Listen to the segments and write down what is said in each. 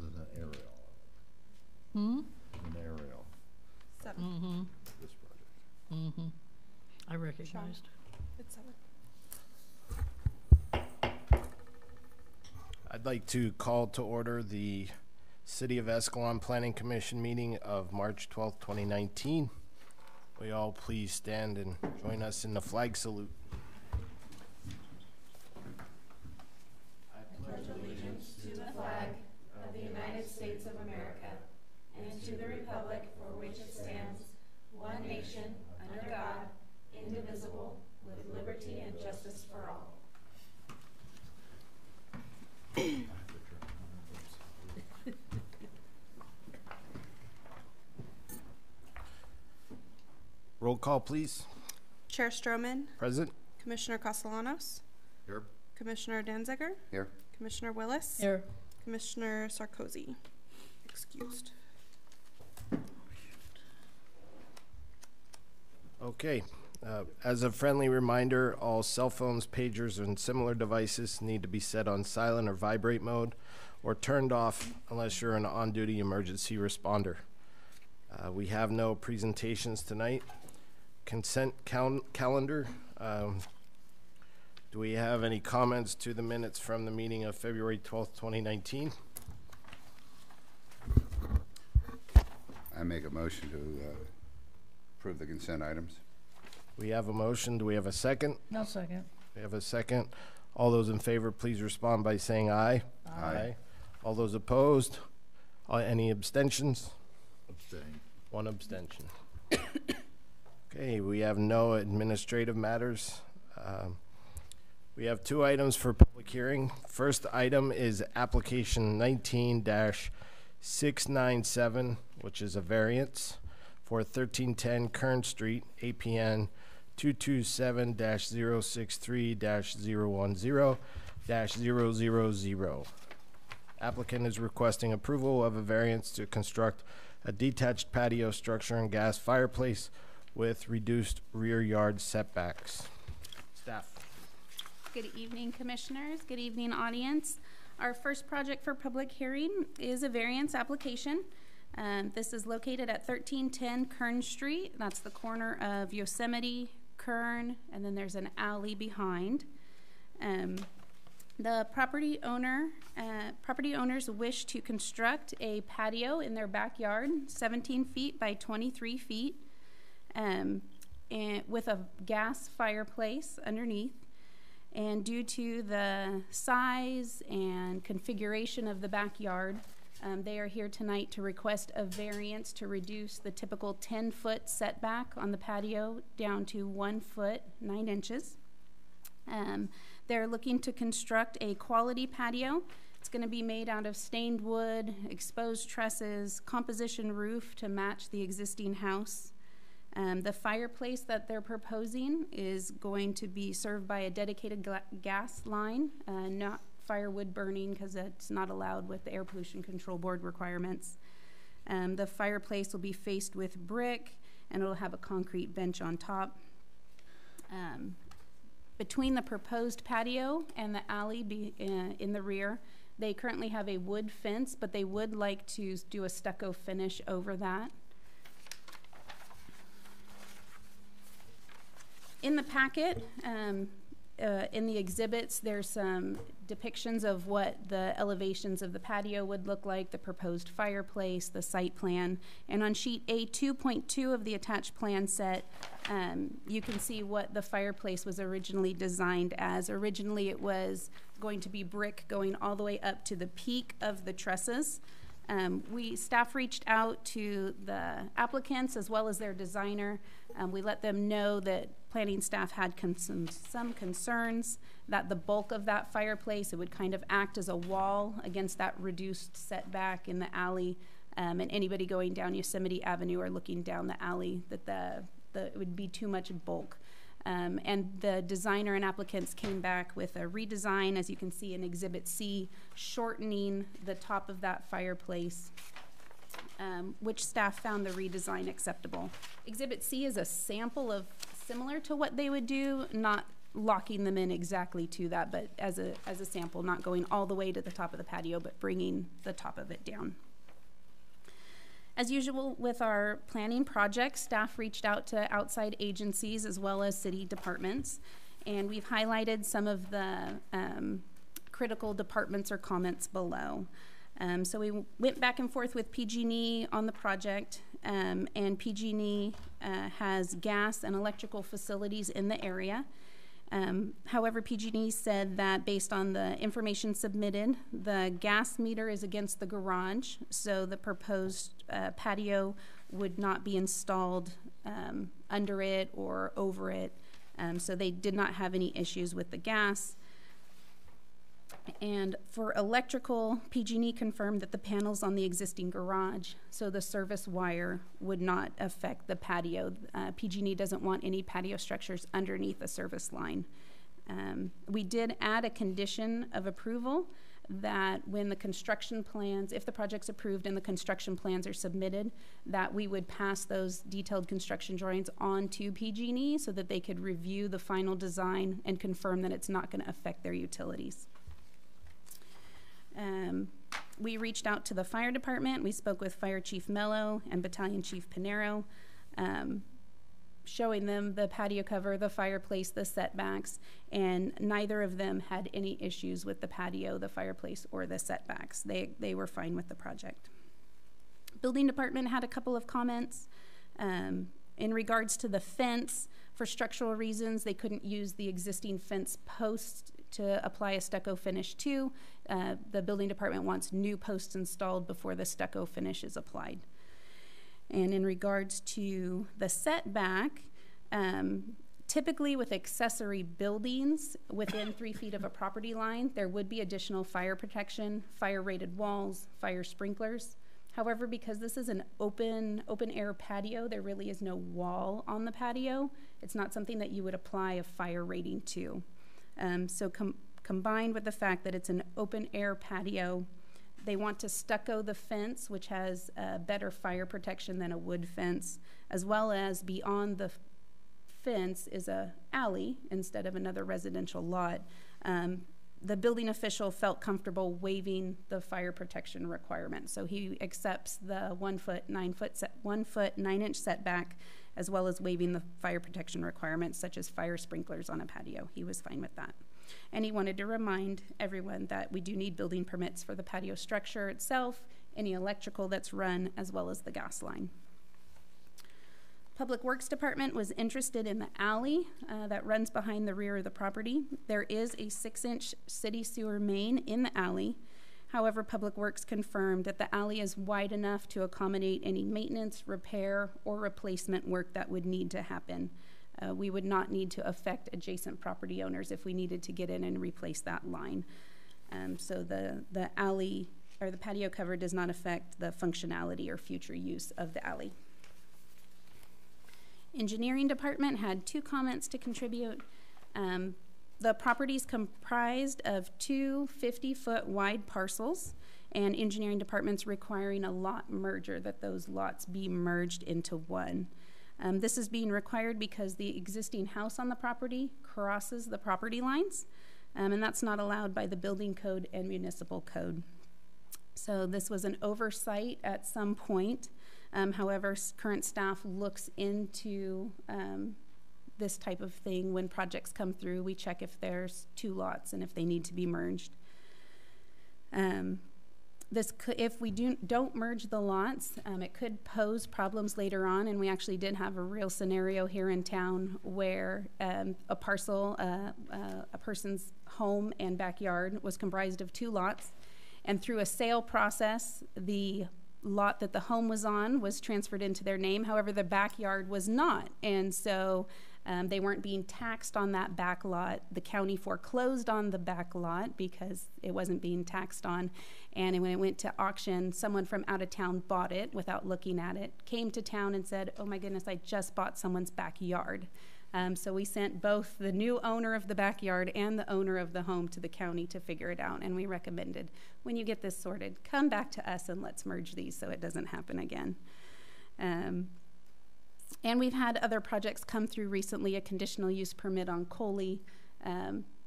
with an aerial. An aerial. 7. This project. I recognized. It's 7. I'd like to call to order the City of Escalon Planning Commission meeting of March 12th, 2019. Will you all please stand and join us in the flag salute? I pledge allegiance to the flag of the United States of America and to the republic for which it stands, one nation, under God, indivisible, with liberty and justice for all. Roll call, please. Chair Stroman, Present. Commissioner Castellanos, Here. Commissioner Danziger, Here. Commissioner Willis, Here. Commissioner Sarkozy. Excused. Okay. As a friendly reminder, all cell phones, pagers, and similar devices need to be set on silent or vibrate mode or turned off unless you're an on-duty emergency responder. We have no presentations tonight. Consent calendar. Do we have any comments to the minutes from the meeting of February 12th, 2019? I make a motion to approve the consent items. We have a motion. Do we have a second? No second. We have a second. All those in favor, please respond by saying aye. Aye. All those opposed? Any abstentions? Abstain. One abstention. Okay, we have no administrative matters. We have two items for public hearing. First item is application 19-697, which is a variance for 1310 Kern Street, APN 227-063-010-000. Applicant is requesting approval of a variance to construct a detached patio structure and gas fireplace with reduced rear yard setbacks. Staff. Good evening, commissioners. Good evening, audience. Our first project for public hearing is a variance application. This is located at 1310 Kern Street. That's the corner of Yosemite, Kern, and then there's an alley behind. The property owners wish to construct a patio in their backyard, 17 feet by 23 feet, and with a gas fireplace underneath. And due to the size and configuration of the backyard, they are here tonight to request a variance to reduce the typical 10-foot setback on the patio down to 1 foot 9 inches. They're looking to construct a quality patio. It's going to be made out of stained wood, exposed trusses, composition roof to match the existing house. The fireplace that they're proposing is going to be served by a dedicated gas line, not firewood burning because it's not allowed with the Air Pollution Control Board requirements. The fireplace will be faced with brick and it'll have a concrete bench on top. Between the proposed patio and the alley in the rear, they currently have a wood fence, but they would like to do a stucco finish over that. In the packet, in the exhibits, there's some depictions of what the elevations of the patio would look like, the proposed fireplace, the site plan. And on sheet A2.2 of the attached plan set, you can see what the fireplace was originally designed as. Originally, it was going to be brick going all the way up to the peak of the trusses. Staff reached out to the applicants as well as their designer. We let them know that planning staff had some concerns that the bulk of that fireplace, it would kind of act as a wall against that reduced setback in the alley, and anybody going down Yosemite Avenue or looking down the alley, that it would be too much bulk. And the designer and applicants came back with a redesign, as you can see in Exhibit C, shortening the top of that fireplace, which staff found the redesign acceptable. Exhibit C is a sample of similar to what they would do, not locking them in exactly to that, but as a sample, not going all the way to the top of the patio, but bringing the top of it down. As usual with our planning projects, staff reached out to outside agencies as well as city departments, and we've highlighted some of the critical departments or comments below. So we went back and forth with PG&E on the project, and PG&E has gas and electrical facilities in the area. However, PG&E said that based on the information submitted, the gas meter is against the garage, so the proposed patio would not be installed under it or over it. So they did not have any issues with the gas. And for electrical, PG&E confirmed that the panels on the existing garage, so the service wire, would not affect the patio. PG&E doesn't want any patio structures underneath the service line. We did add a condition of approval that when the construction plans, if the project's approved and the construction plans are submitted, that we would pass those detailed construction drawings on to PG&E so that they could review the final design and confirm that it's not going to affect their utilities. We reached out to the fire department. We spoke with Fire Chief Mello and Battalion Chief Pinero, showing them the patio cover, the fireplace, the setbacks, and neither of them had any issues with the patio, the fireplace, or the setbacks. They were fine with the project. Building department had a couple of comments. In regards to the fence, for structural reasons, they couldn't use the existing fence posts to apply a stucco finish to. The building department wants new posts installed before the stucco finish is applied. And in regards to the setback, typically with accessory buildings within 3 feet of a property line, there would be additional fire protection, fire rated walls, fire sprinklers. However, because this is an open air patio, there really is no wall on the patio. It's not something that you would apply a fire rating to. So combined with the fact that it's an open air patio, they want to stucco the fence, which has better fire protection than a wood fence, as well as beyond the fence is a alley instead of another residential lot. The building official felt comfortable waiving the fire protection requirement, so he accepts the 1 foot 9 inch setback, as well as waiving the fire protection requirements such as fire sprinklers on a patio. He was fine with that. And he wanted to remind everyone that we do need building permits for the patio structure itself, any electrical that's run, as well as the gas line. Public Works Department was interested in the alley that runs behind the rear of the property. There is a 6-inch city sewer main in the alley. However, Public Works confirmed that the alley is wide enough to accommodate any maintenance, repair, or replacement work that would need to happen. We would not need to affect adjacent property owners if we needed to get in and replace that line. So the alley or the patio cover does not affect the functionality or future use of the alley. Engineering department had 2 comments to contribute. The property is comprised of 2 50-foot wide parcels, and engineering department's requiring a lot merger, that those lots be merged into one. This is being required because the existing house on the property crosses the property lines, and that's not allowed by the building code and municipal code. So this was an oversight at some point. However, current staff looks into this type of thing when projects come through. We check if there's 2 lots and if they need to be merged. If we don't merge the lots, it could pose problems later on, and we actually did have a real scenario here in town where a parcel, a person's home and backyard was comprised of 2 lots, and through a sale process, the lot that the home was on was transferred into their name. However, the backyard was not, and so they weren't being taxed on that back lot. The county foreclosed on the back lot because it wasn't being taxed on. And when it went to auction, someone from out of town bought it without looking at it, came to town and said, "Oh my goodness, I just bought someone's backyard." So we sent both the new owner of the backyard and the owner of the home to the county to figure it out. And we recommended, when you get this sorted, come back to us and let's merge these so it doesn't happen again. And we've had other projects come through recently, a conditional use permit on Coley,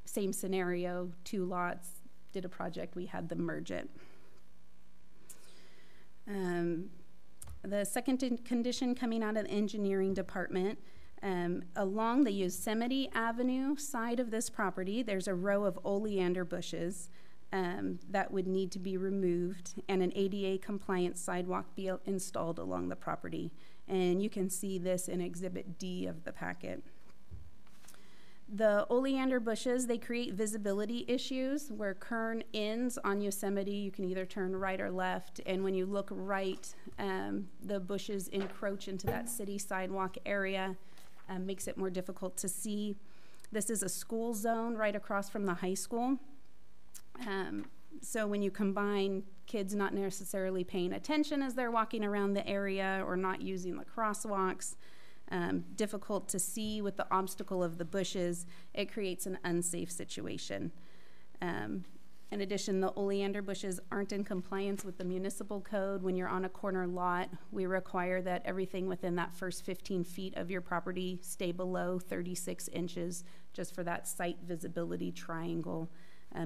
Same scenario, 2 lots, did a project, we had them merge it. The second condition coming out of the engineering department, along the Yosemite Avenue side of this property, there's a row of oleander bushes that would need to be removed, and an ADA compliant sidewalk be installed along the property. And you can see this in Exhibit D of the packet. The oleander bushes, they create visibility issues. Where Kern ends on Yosemite, you can either turn right or left, and when you look right, the bushes encroach into that city sidewalk area, makes it more difficult to see. This is a school zone right across from the high school. So when you combine kids not necessarily paying attention as they're walking around the area or not using the crosswalks, difficult to see with the obstacle of the bushes, it creates an unsafe situation. In addition, the oleander bushes aren't in compliance with the municipal code. When you're on a corner lot, we require that everything within that first 15 feet of your property stay below 36 inches, just for that sight visibility triangle,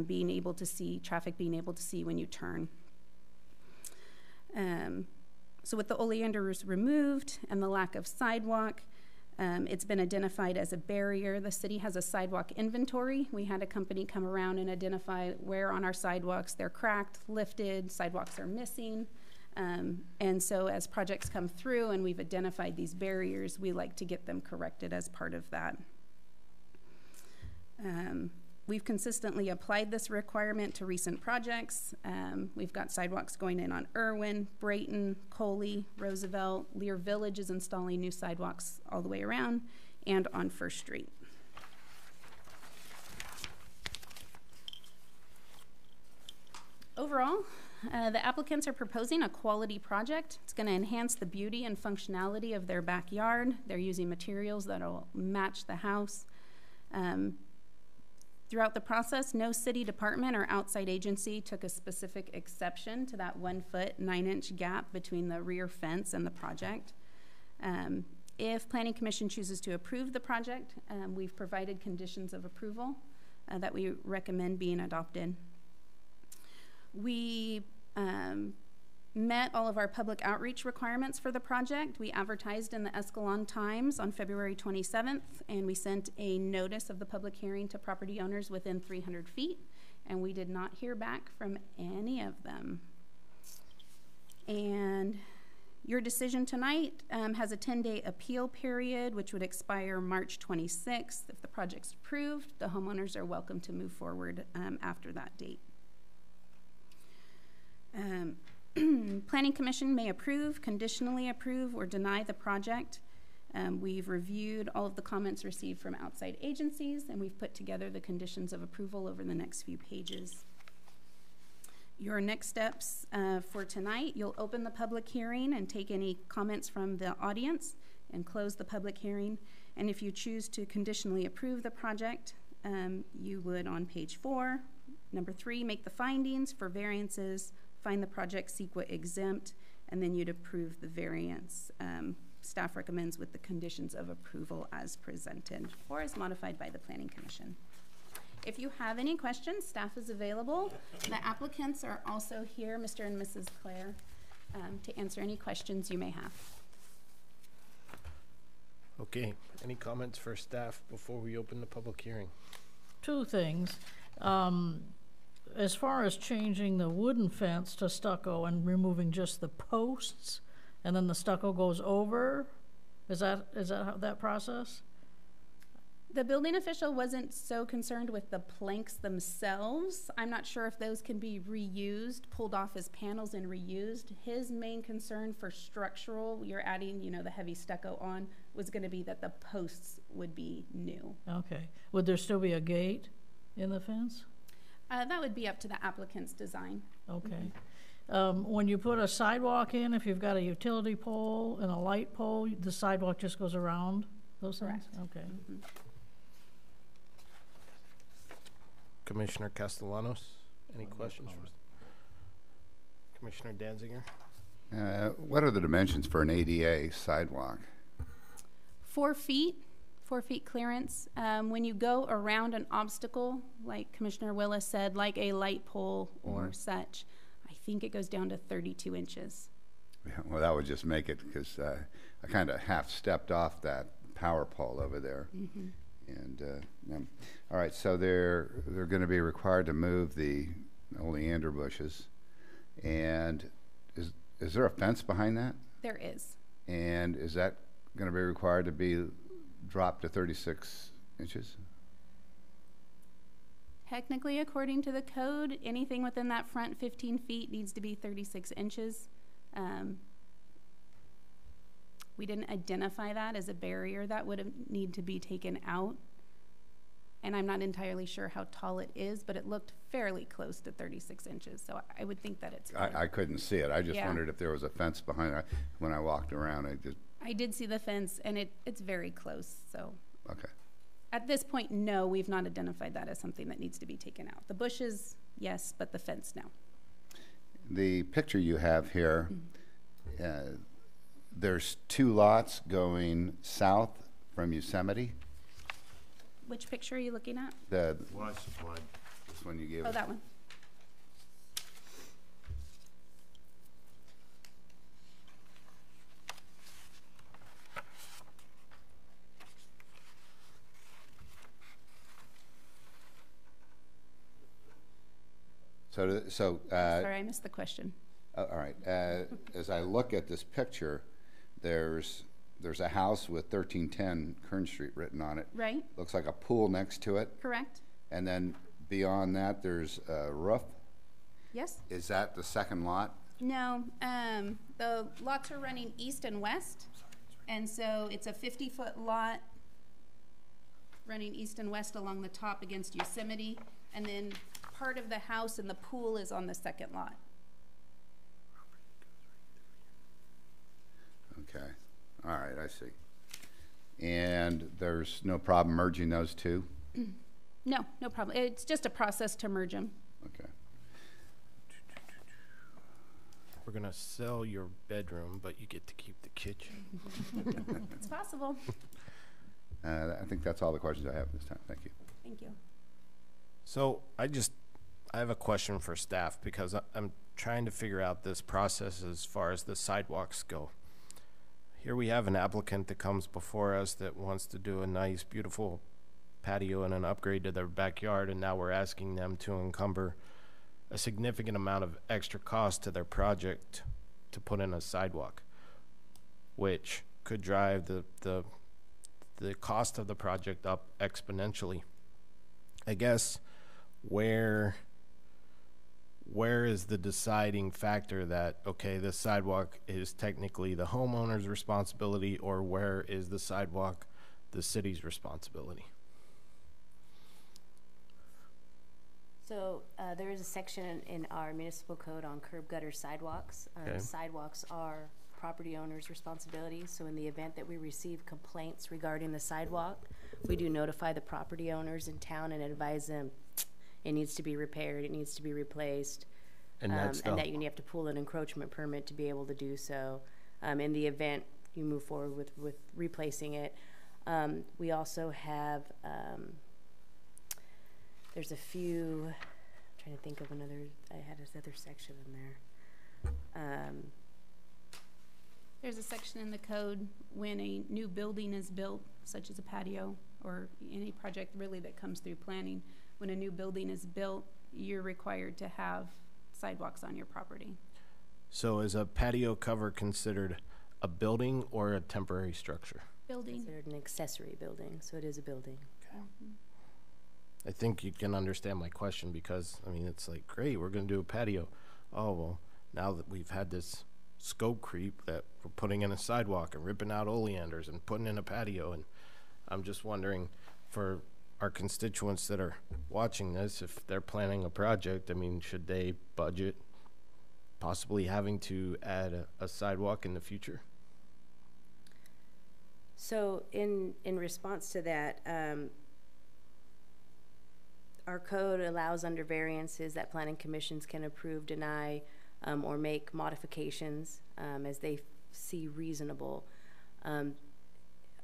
being able to see, traffic being able to see when you turn. So with the oleanders removed and the lack of sidewalk, it's been identified as a barrier. The city has a sidewalk inventory. We had a company come around and identify where on our sidewalks they're cracked, lifted, sidewalks are missing. And so as projects come through and we've identified these barriers, we like to get them corrected as part of that. We've consistently applied this requirement to recent projects. We've got sidewalks going in on Irwin, Brayton, Coley, Roosevelt. Lear Village is installing new sidewalks all the way around, and on First Street. Overall, the applicants are proposing a quality project. It's going to enhance the beauty and functionality of their backyard. They're using materials that will match the house. Throughout the process, no city department or outside agency took a specific exception to that 1 foot, 9 inch gap between the rear fence and the project. If Planning Commission chooses to approve the project, we've provided conditions of approval that we recommend being adopted. We met all of our public outreach requirements for the project. We advertised in the Escalon Times on February 27th, and we sent a notice of the public hearing to property owners within 300 feet, and we did not hear back from any of them. And your decision tonight has a 10-day appeal period, which would expire March 26th. If the project's approved, the homeowners are welcome to move forward after that date. Planning Commission may approve, conditionally approve, or deny the project. We've reviewed all of the comments received from outside agencies, and we've put together the conditions of approval over the next few pages. Your next steps for tonight, you'll open the public hearing and take any comments from the audience and close the public hearing. And if you choose to conditionally approve the project, you would on page 4. Number 3, make the findings for variances, find the project CEQA exempt, and then you'd approve the variance. Staff recommends with the conditions of approval as presented or as modified by the Planning Commission. If you have any questions, staff is available. The applicants are also here, Mr. and Mrs. Claire, to answer any questions you may have. Okay, any comments for staff before we open the public hearing? 2 things. As far as changing the wooden fence to stucco and removing just the posts, and then the stucco goes over, is that how that process? The building official wasn't so concerned with the planks themselves. I'm not sure if those can be reused, pulled off as panels and reused. His main concern for structural, you're adding, the heavy stucco on, was going to be that the posts would be new. Okay. Would there still be a gate in the fence? That would be up to the applicant's design. Okay. When you put a sidewalk in, if you've got a utility pole and a light pole, the sidewalk just goes around those things? Correct. Okay. Commissioner Castellanos, any questions? Commissioner Danziger? What are the dimensions for an ADA sidewalk? 4 feet 4 feet clearance. When you go around an obstacle, like Commissioner Willis said, like a light pole or such, I think it goes down to 32 inches. Yeah, well, that would just make it, because I kind of half stepped off that power pole over there. And, all right, so they're going to be required to move the oleander bushes. And is there a fence behind that? There is. And is that going to be required to be dropped to 36 inches? Technically, according to the code, anything within that front 15 feet needs to be 36 inches. We didn't identify that as a barrier that would need to be taken out. And I'm not entirely sure how tall it is, but it looked fairly close to 36 inches. So I would think that it's fine. I couldn't see it. I just Yeah. wondered if there was a fence behind it. When I walked around, I did see the fence, and it's very close. So okay. at this point, no, we've not identified that as something that needs to be taken out. The bushes, yes, but the fence, no. The picture you have here, there's 2 lots going south from Yosemite. Which picture are you looking at? The Water supply. this one you gave Oh, us. that one. So Sorry, I missed the question. all right. As I look at this picture, there's a house with 1310 Kern Street written on it. Right? Looks like a pool next to it. Correct? And then beyond that, there's a roof. Yes? Is that the second lot? No, the lots are running east and west, and so it's a 50-foot lot running east and west along the top against Yosemite, and then part of the house and the pool is on the second lot. Okay. All right, I see. And there's no problem merging those two? No, no problem. It's just a process to merge them. Okay. We're gonna sell your bedroom, but you get to keep the kitchen. It's possible. I think that's all the questions I have this time. Thank you. Thank you. So I have a question for staff, because I'm trying to figure out this process as far as the sidewalks go. Here we have an applicant that comes before us that wants to do a nice, beautiful patio and an upgrade to their backyard, and now we're asking them to encumber a significant amount of extra cost to their project to put in a sidewalk, which could drive the cost of the project up exponentially. I guess where is the deciding factor that, okay, this sidewalk is technically the homeowner's responsibility, or where is the sidewalk the city's responsibility? So there is a section in our municipal code on curb gutter sidewalks. Okay. Sidewalks are property owner's responsibility. So in the event that we receive complaints regarding the sidewalk, we do notify the property owners in town and advise them it needs to be repaired, it needs to be replaced, And that's and that you have to pull an encroachment permit to be able to do so. In the event you move forward with replacing it. We also have, there's a few, I'm trying to think of another, I had this other section in there. There's a section in the code when a new building is built, such as a patio or any project really that comes through planning. When a new building is built, you're required to have sidewalks on your property. So is a patio cover considered a building or a temporary structure? Building. Considered an accessory building, so it is a building. I think you can understand my question, because, I mean, it's like, great, we're going to do a patio. Oh, well, now that we've had this scope creep that we're putting in a sidewalk and ripping out oleanders and putting in a patio, and I'm just wondering, for our constituents that are watching this, if they're planning a project, I mean, should they budget possibly having to add a sidewalk in the future? So in response to that, our code allows under variances that planning commissions can approve, deny, or make modifications as they see reasonable.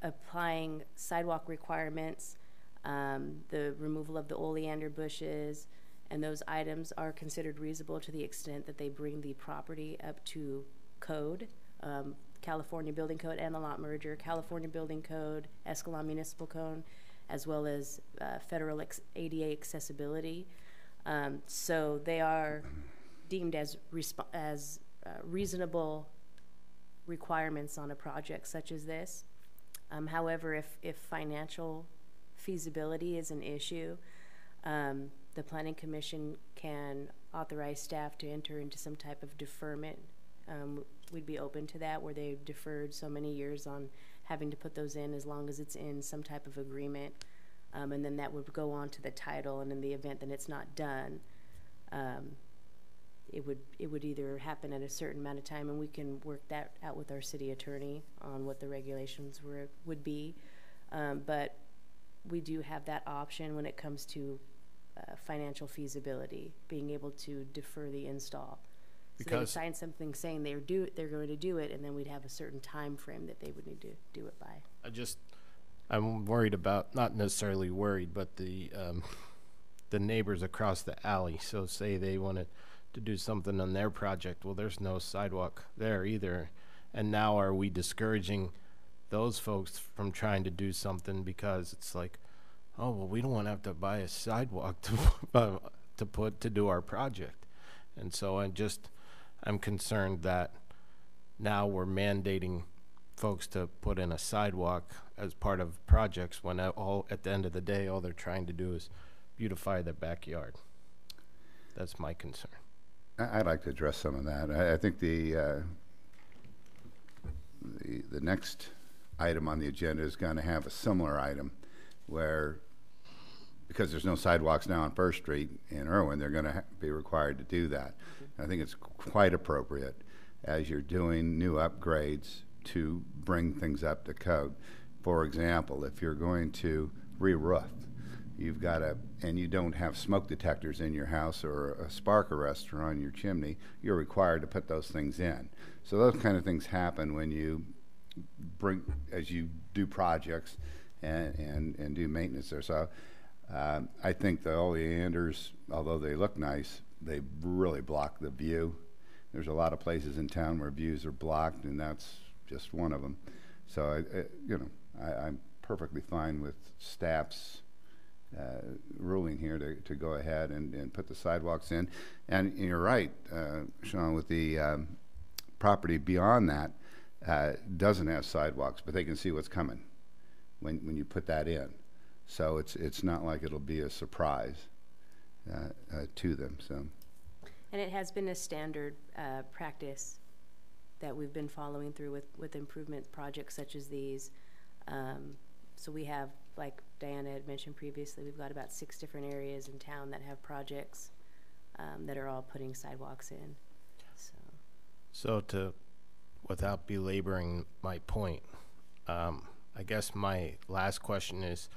applying sidewalk requirements, the removal of the oleander bushes, and those items are considered reasonable to the extent that they bring the property up to code, California Building Code and the lot merger, California Building Code, Escalon Municipal Code, as well as federal ADA accessibility. So they are deemed as reasonable requirements on a project such as this. However, if financial feasibility is an issue, the Planning Commission can authorize staff to enter into some type of deferment. We'd be open to that, where they've deferred so many years on having to put those in, as long as it's in some type of agreement. And then that would go on to the title, and in the event that it's not done, it would either happen at a certain amount of time, and we can work that out with our city attorney on what the regulations would be. But we do have that option when it comes to financial feasibility, being able to defer the install. So they would sign something saying they're going to do it, and then we'd have a certain time frame that they would need to do it by. I'm worried about, not necessarily worried, but the neighbors across the alley. So say they wanted to do something on their project. Well, there's no sidewalk there either. And now are we discouraging those folks from trying to do something because it's like, oh, well, we don't want to have to buy a sidewalk to do our project. And so I'm concerned that now we're mandating folks to put in a sidewalk as part of projects when at the end of the day, all they're trying to do is beautify their backyard. That's my concern. I'd like to address some of that. I think the next item on the agenda is going to have a similar item where, because there's no sidewalks now on First Street in Irwin, they're going to be required to do that. I think it's quite appropriate as you're doing new upgrades to bring things up to code. For example, if you're going to re-roof, you've got and you don't have smoke detectors in your house or a spark arrestor on your chimney, you're required to put those things in. So those kind of things happen when you as you do projects and do maintenance there. So I think the oleanders, although they look nice, they really block the view. There's a lot of places in town where views are blocked, and that's just one of them. So I'm perfectly fine with staff's ruling here to go ahead and put the sidewalks in. And you're right, Sean, with the property beyond that doesn't have sidewalks, but they can see what's coming when you put that in. So it's not like it'll be a surprise to them. So. And it has been a standard practice that we've been following through with improvement projects such as these. So we have, like Diana had mentioned previously, we've got about 6 different areas in town that have projects that are all putting sidewalks in. So without belaboring my point, I guess my last question is,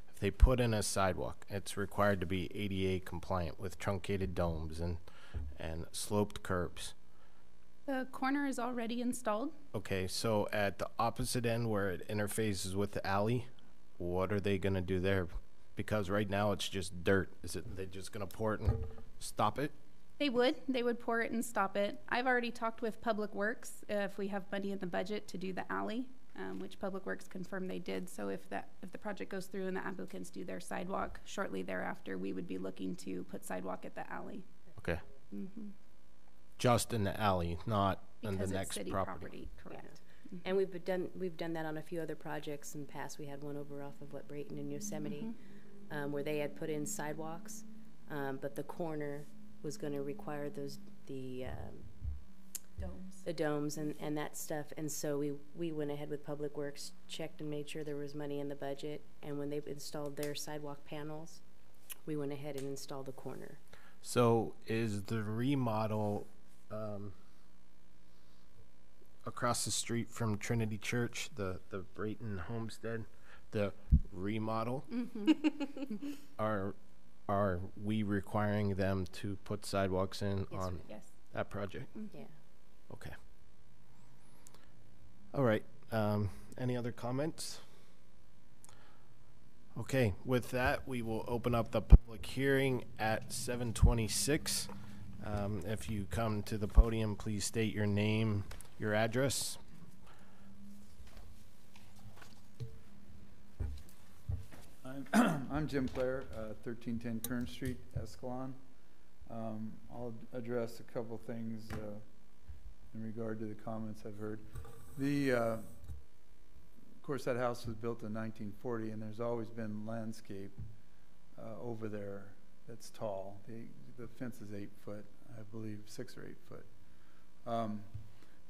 if they put in a sidewalk, it's required to be ADA compliant with truncated domes and sloped curbs. The corner is already installed. Okay, so at the opposite end where it interfaces with the alley, what are they going to do there? Because right now it's just dirt. They just going to pour it and stop it? They would pour it and stop it. I've already talked with Public Works if we have money in the budget to do the alley, which Public Works confirmed they did. So if the project goes through and the applicants do their sidewalk shortly thereafter, we would be looking to put sidewalk at the alley. Okay. Mm-hmm. Just in the alley, not in the next city property. Correct. Yeah. And we've done that on a few other projects in the past. We had one over off of Brayton in Yosemite, where they had put in sidewalks, but the corner was going to require the domes and that stuff. And so we went ahead with Public Works, checked and made sure there was money in the budget. And when they installed their sidewalk panels, we went ahead and installed the corner. So is the remodel across the street from Trinity Church, the Brayton Homestead, the remodel? Mm-hmm. Are we requiring them to put sidewalks in on that project? Yeah. Okay. All right. Any other comments? Okay, with that, we will open up the public hearing at 7:26. If you come to the podium, please state your name, your address. I'm Jim Clare, 1310 Kern Street, Escalon. I'll address a couple things in regard to the comments I've heard. Of course, that house was built in 1940, and there's always been landscape over there that's tall. The fence is 8 foot, I believe, 6 or 8 foot.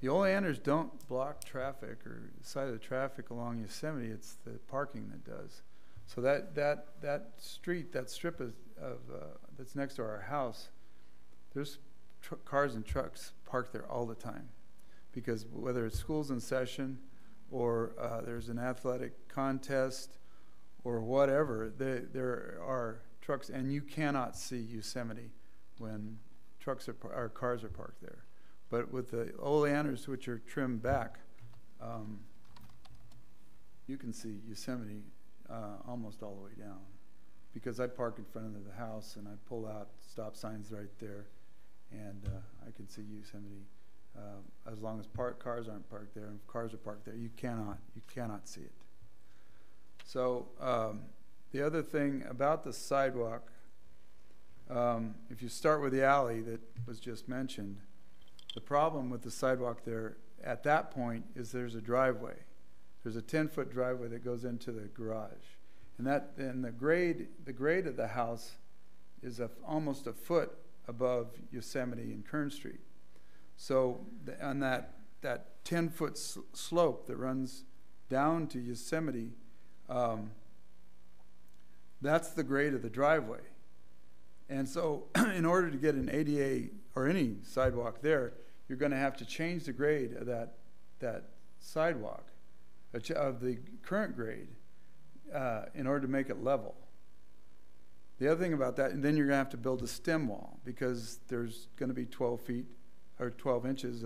The Oleanders don't block traffic or side of the traffic along Yosemite. It's the parking that does. So that street, that strip of that's next to our house, there's cars and trucks parked there all the time, because whether it's school's in session or there's an athletic contest or whatever, there are trucks, and you cannot see Yosemite when cars are parked there. But with the oleanders, which are trimmed back, you can see Yosemite almost all the way down, because I park in front of the house and I pull out stop signs right there, and I can see Yosemite as long as cars aren't parked there. And if cars are parked there, you cannot see it. So the other thing about the sidewalk, if you start with the alley that was just mentioned, the problem with the sidewalk there at that point is there's a driveway. There's a 10-foot driveway that goes into the garage, and the grade of the house is almost a foot above Yosemite and Kern Street. So on that 10-foot slope that runs down to Yosemite, that's the grade of the driveway. And so in order to get an ADA or any sidewalk there, you're going to have to change the grade of that sidewalk, of the current grade, in order to make it level. The other thing about that, and then you're going to have to build a stem wall, because there's going to be 12 feet or 12 inches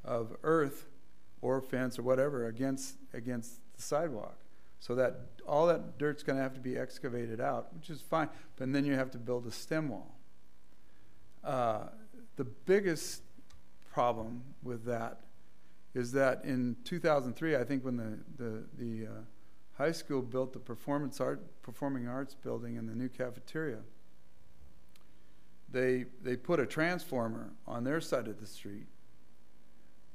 of earth or fence or whatever against the sidewalk. So that all that dirt's going to have to be excavated out, which is fine. But then you have to build a stem wall. The biggest problem with that is that in 2003, I think, when the high school built the performing arts building and the new cafeteria, they put a transformer on their side of the street,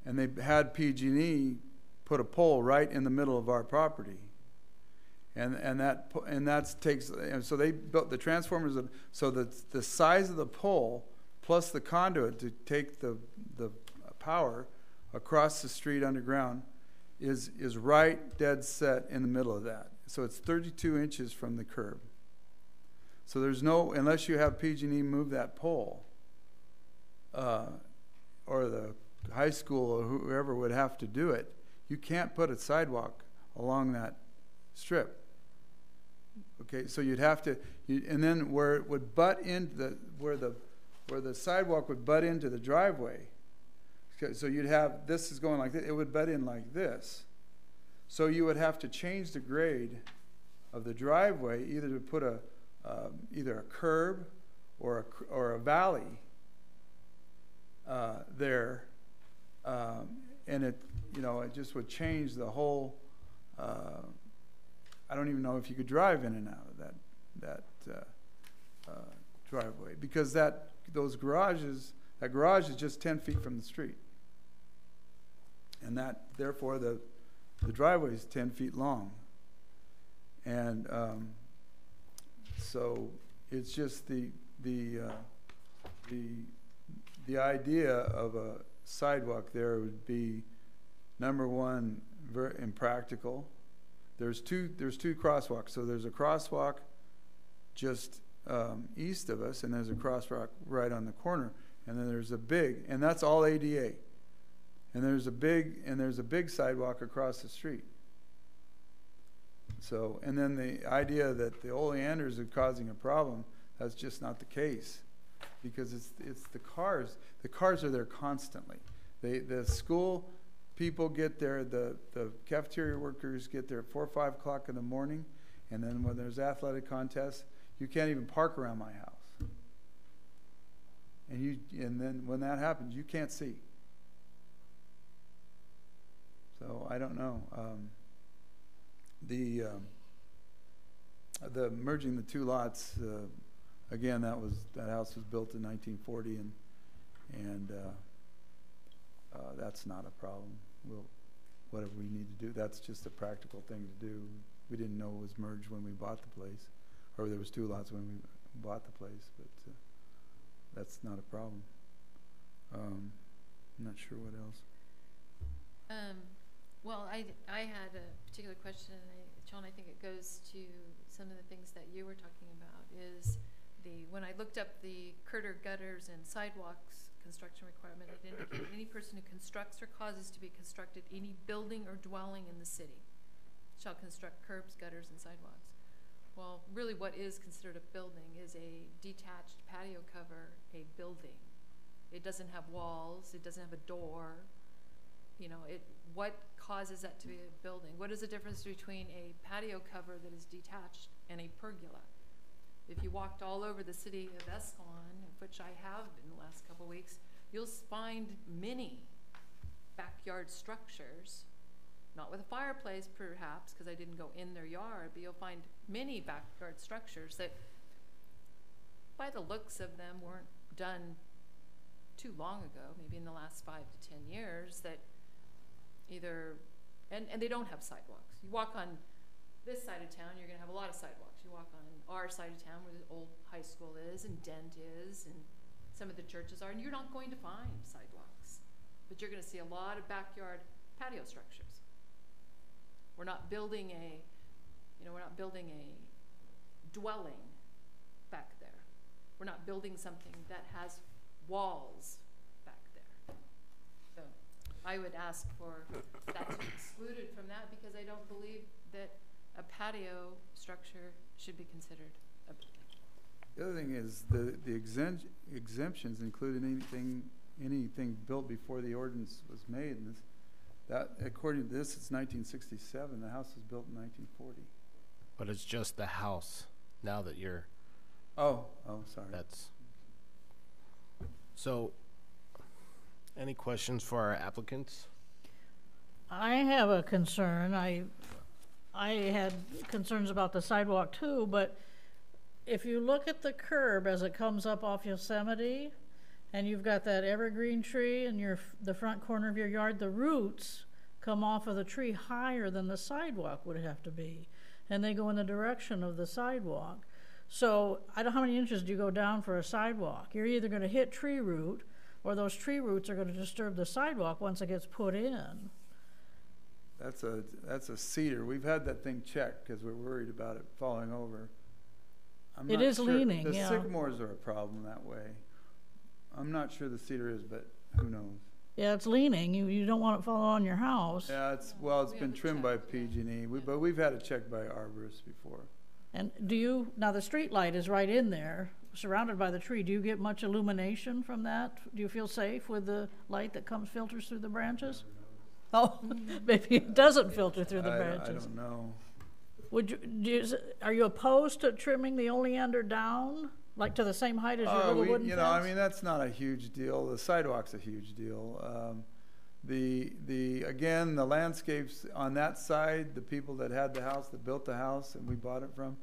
and they had PG&E put a pole right in the middle of our property. And so they built the transformers, so that the size of the pole plus the conduit to take the power across the street underground is right dead set in the middle of that. So it's 32 inches from the curb. So there's no, unless you have PG&E move that pole, or the high school or whoever would have to do it, you can't put a sidewalk along that strip. Okay, so you'd have to, and then where it would butt into where the sidewalk would butt into the driveway. Okay, so you'd have, this is going like this, it would butt in like this. So you would have to change the grade of the driveway, either to put either a curb or a valley there, and it just would change the whole. I don't even know if you could drive in and out of that driveway, because that garage is just 10 feet from the street, and that therefore the driveway is 10 feet long, and so it's just the idea of a sidewalk there would be, number one, very impractical. There's two crosswalks. So there's a crosswalk just east of us, and there's a crosswalk right on the corner, and then there's a big, and that's all ADA. And there's a big sidewalk across the street. So, and then the idea that the oleanders are causing a problem, that's just not the case, because it's the cars. The cars are there constantly. The school people get there, the cafeteria workers get there at 4 or 5 o'clock in the morning, And then when there's athletic contests, you can't even park around my house. And then when that happens, you can't see. So I don't know. The merging the two lots, again, that house was built in 1940, and that's not a problem. Whatever we need to do, that's just a practical thing to do. We didn't know it was merged when we bought the place, or there was two lots when we bought the place, but that's not a problem. I'm not sure what else. Well, I had a particular question, and John, I think it goes to some of the things that you were talking about, is when I looked up the curb, gutters, and sidewalks construction requirement, it indicated any person who constructs or causes to be constructed any building or dwelling in the city shall construct curbs, gutters, and sidewalks. Well, really what is considered a building is a detached patio cover, a building. It doesn't have walls, it doesn't have a door. You know, what causes that to be a building? What is the difference between a patio cover that is detached and a pergola? If you walked all over the city of Escalon, which I have in the last couple of weeks, you'll find many backyard structures, not with a fireplace perhaps, because I didn't go in their yard, but you'll find many backyard structures that, by the looks of them, weren't done too long ago, maybe in the last 5 to 10 years, that either, and they don't have sidewalks. You walk on this side of town, you're gonna have a lot of sidewalks. You walk on our side of town where the old high school is and Dent is and some of the churches are, and you're not going to find sidewalks, but you're gonna see a lot of backyard patio structures. We're not building a dwelling back there. We're not building something that has walls back there. So I would ask for that to be excluded from that, because I don't believe that a patio structure should be considered a building. The other thing is the exemptions include anything built before the ordinance was made. And that, according to this, it's 1967. The house was built in 1940. But it's just the house. Now that you're. Oh, sorry. That's. So, any questions for our applicants? I have a concern. I had concerns about the sidewalk too, but if you look at the curb as it comes up off Yosemite, and you've got that evergreen tree in the front corner of your yard, the roots come off of the tree higher than the sidewalk would have to be, and they go in the direction of the sidewalk. So I don't know how many inches do you go down for a sidewalk. You're either going to hit tree root, or those tree roots are going to disturb the sidewalk once it gets put in. That's a cedar. We've had that thing checked because we're worried about it falling over. It is leaning, the yeah. sycamores are a problem that way. I'm not sure the cedar is, but who knows? Yeah, it's leaning. You don't want it falling on your house. Yeah, it's been trimmed by PG&E, but we've had it checked by arborists before. And now the street light is right in there, surrounded by the tree. Do you get much illumination from that? Do you feel safe with the light that filters through the branches? Oh, maybe it doesn't filter through the branches. I don't know. Are you opposed to trimming the oleander down, like to the same height as your little wooden fence? I mean, that's not a huge deal. The sidewalk's a huge deal. Again, the landscapes on that side, the people that had the house, that built the house, and we bought it from,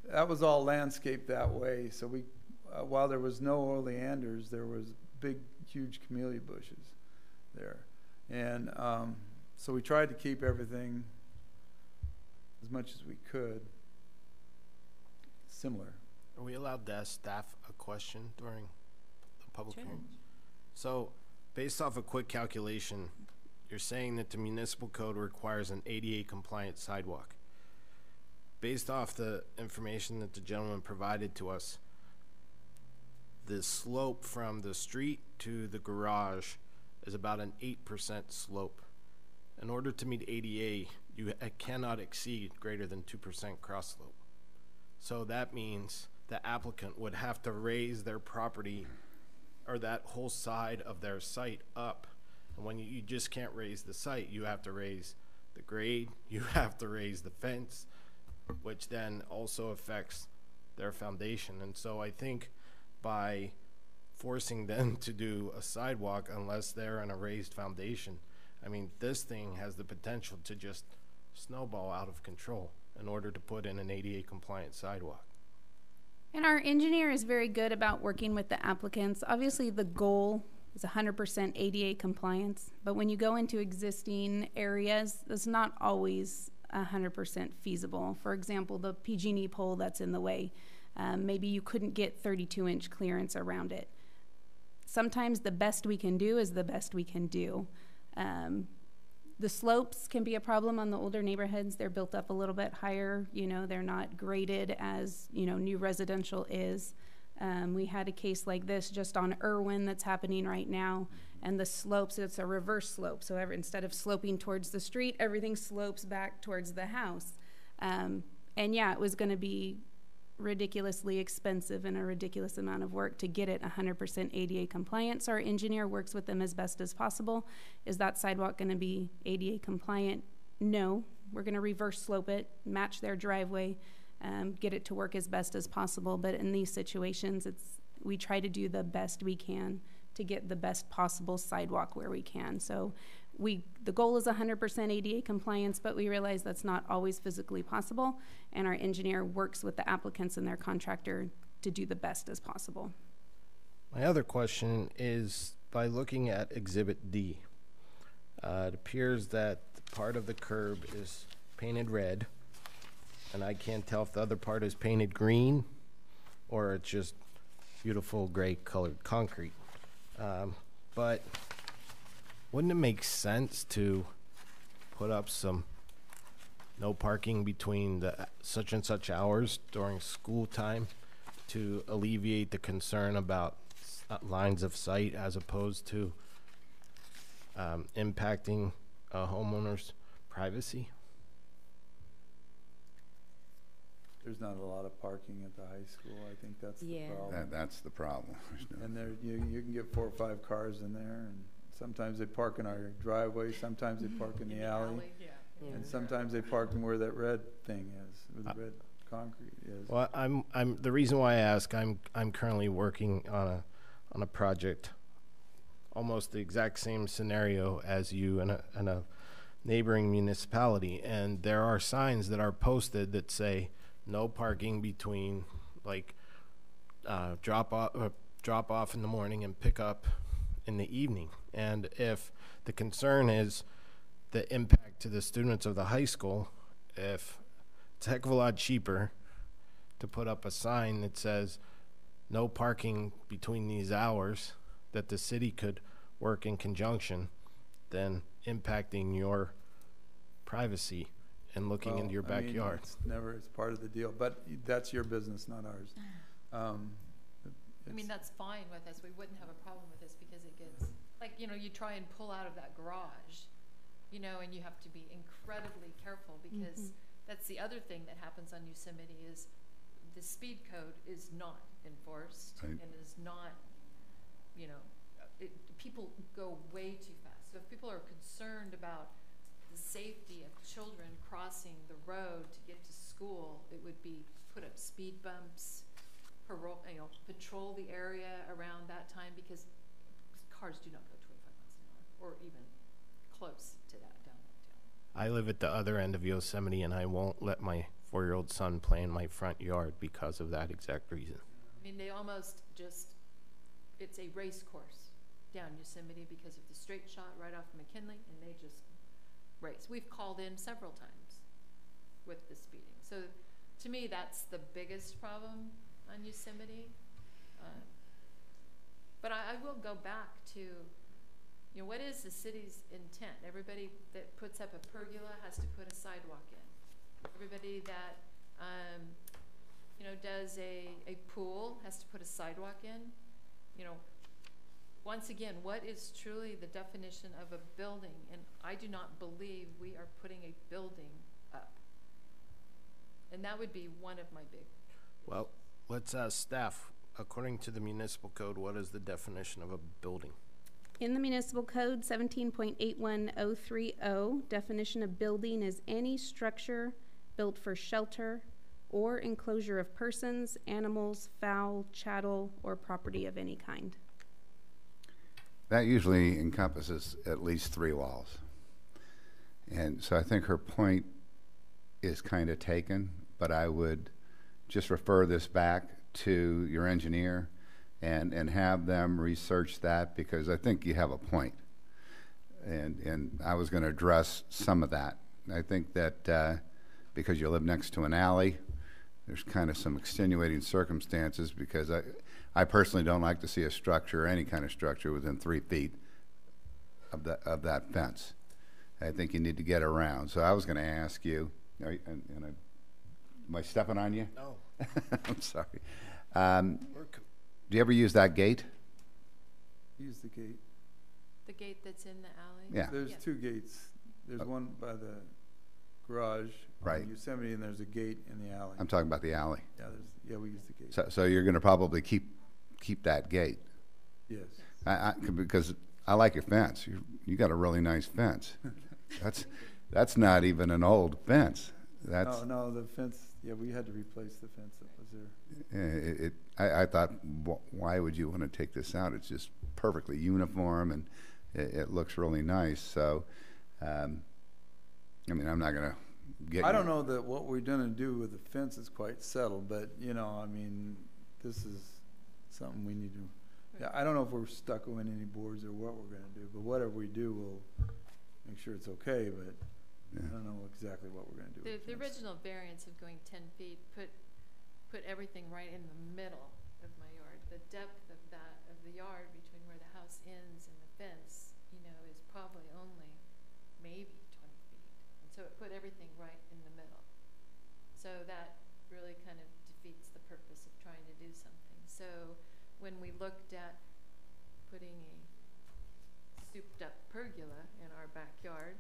that was all landscaped that way. So while there was no oleanders, there was big, huge camellia bushes there, and so we tried to keep everything as much as we could similar. Are we allowed to ask staff a question during the public hearing? So, based off a quick calculation, you're saying that the municipal code requires an ADA compliant sidewalk. Based off the information that the gentleman provided to us, the slope from the street to the garage is about an 8% slope. In order to meet ADA, you cannot exceed greater than 2% cross slope. So that means the applicant would have to raise their property or that whole side of their site up. And when you just can't raise the site, you have to raise the grade, you have to raise the fence, which then also affects their foundation. And so I think by forcing them to do a sidewalk unless they're on a raised foundation, I mean, this thing has the potential to just snowball out of control in order to put in an ADA compliant sidewalk. And our engineer is very good about working with the applicants. Obviously, the goal is 100% ADA compliance, but when you go into existing areas, that's not always 100% feasible. For example, the PG&E pole that's in the way, maybe you couldn't get 32-inch clearance around it. Sometimes the best we can do is the best we can do. The slopes can be a problem on the older neighborhoods. They're built up a little bit higher. You know, they're not graded as, you know, new residential is. We had a case like this just on Irwin that's happening right now, and the slopes, it's a reverse slope. So instead of sloping towards the street, everything slopes back towards the house. And yeah, it was going to be ridiculously expensive and a ridiculous amount of work to get it 100% ADA compliant. So our engineer works with them as best as possible. Is that sidewalk going to be ADA compliant? No. We're going to reverse slope it, match their driveway, get it to work as best as possible. But in these situations, we try to do the best we can to get the best possible sidewalk where we can. So the goal is 100% ADA compliance, but we realize that's not always physically possible, and our engineer works with the applicants and their contractor to do the best as possible. My other question is, by looking at Exhibit D, it appears that part of the curb is painted red, and I can't tell if the other part is painted green or it's just beautiful gray colored concrete. But wouldn't it make sense to put up some no parking between the such and such hours during school time to alleviate the concern about lines of sight as opposed to impacting a homeowner's privacy? There's not a lot of parking at the high school. I think that's the Yeah. problem. That's the problem. And there, you can get 4 or 5 cars in there, and sometimes they park in our driveway, sometimes they park in the alley, Yeah. and sometimes they park in where that red thing is, where the red concrete is. Well, I'm the reason why I ask, I'm currently working on a project, almost the exact same scenario as you in a neighboring municipality, and there are signs that are posted that say no parking between, like, drop off in the morning and pick up in the evening. And if the concern is the impact to the students of the high school, if it's a heck of a lot cheaper to put up a sign that says no parking between these hours, that the city could work in conjunction, than impacting your privacy and looking into your backyard. It's part of the deal, but that's your business, not ours. I mean, that's fine with us. We wouldn't have a problem with this because it gets, like, you know, you try and pull out of that garage, you know, and you have to be incredibly careful because that's the other thing that happens on Yosemite is the speed code is not enforced and is not, you know, people go way too fast. So if people are concerned about the safety of children crossing the road to get to school, it would be put up speed bumps, patrol the area around that time because cars do not go 25 miles an hour or even close to that down that town. I live at the other end of Yosemite, and I won't let my 4-year-old son play in my front yard because of that exact reason. I mean, they almost just, it's a race course down Yosemite because of the straight shot right off McKinley, and they just race. We've called in several times with the speeding. So to me, that's the biggest problem on Yosemite. But I will go back to, you know, what is the city's intent? Everybody that puts up a pergola has to put a sidewalk in. Everybody that, you know, does a pool has to put a sidewalk in. You know, once again, what is truly the definition of a building? And I do not believe we are putting a building up. And that would be one of my big. Well, let's ask staff. According to the municipal code, what is the definition of a building? In the municipal code 17.81030, definition of building is any structure built for shelter or enclosure of persons, animals, fowl, chattel, or property of any kind. That usually encompasses at least 3 walls. And so I think her point is kind of taken, but I would just refer this back to your engineer and have them research that, because I think you have a point. And I was going to address some of that. I think that because you live next to an alley, there's kind of some extenuating circumstances, because I personally don't like to see a structure, any kind of structure, within 3 feet of that fence. I think you need to get around. So I was going to ask you, am I stepping on you? No. I'm sorry. Do you ever use that gate? Use the gate. The gate that's in the alley? Yeah. There's Yeah. 2 gates. There's one by the garage Right. on Yosemite, and there's a gate in the alley. I'm talking about the alley. Yeah, we use the gate. So you're going to probably keep that gate. Yes. Because I like your fence. You got a really nice fence. That's not even an old fence. That's No, the fence, yeah, we had to replace the fence that was there. I thought, why would you want to take this out? It's just perfectly uniform, and it looks really nice. So, I mean, I'm not going to get. I don't know that what we're gonna do with the fence is quite settled, but, you know, I mean, this is something we need to, yeah, I don't know if we're stuccoing any boards or what we're gonna do, but whatever we do, we'll make sure it's okay, but I don't know exactly what we're gonna do with The the fence. original variance of going 10 feet put everything right in the middle of my yard. The depth of the yard between where the house ends and the fence, you know, is probably only maybe 20 feet. And so it put everything right in the middle. So that really kind of defeats the purpose of trying to do something. So when we looked at putting a souped up pergola in our backyard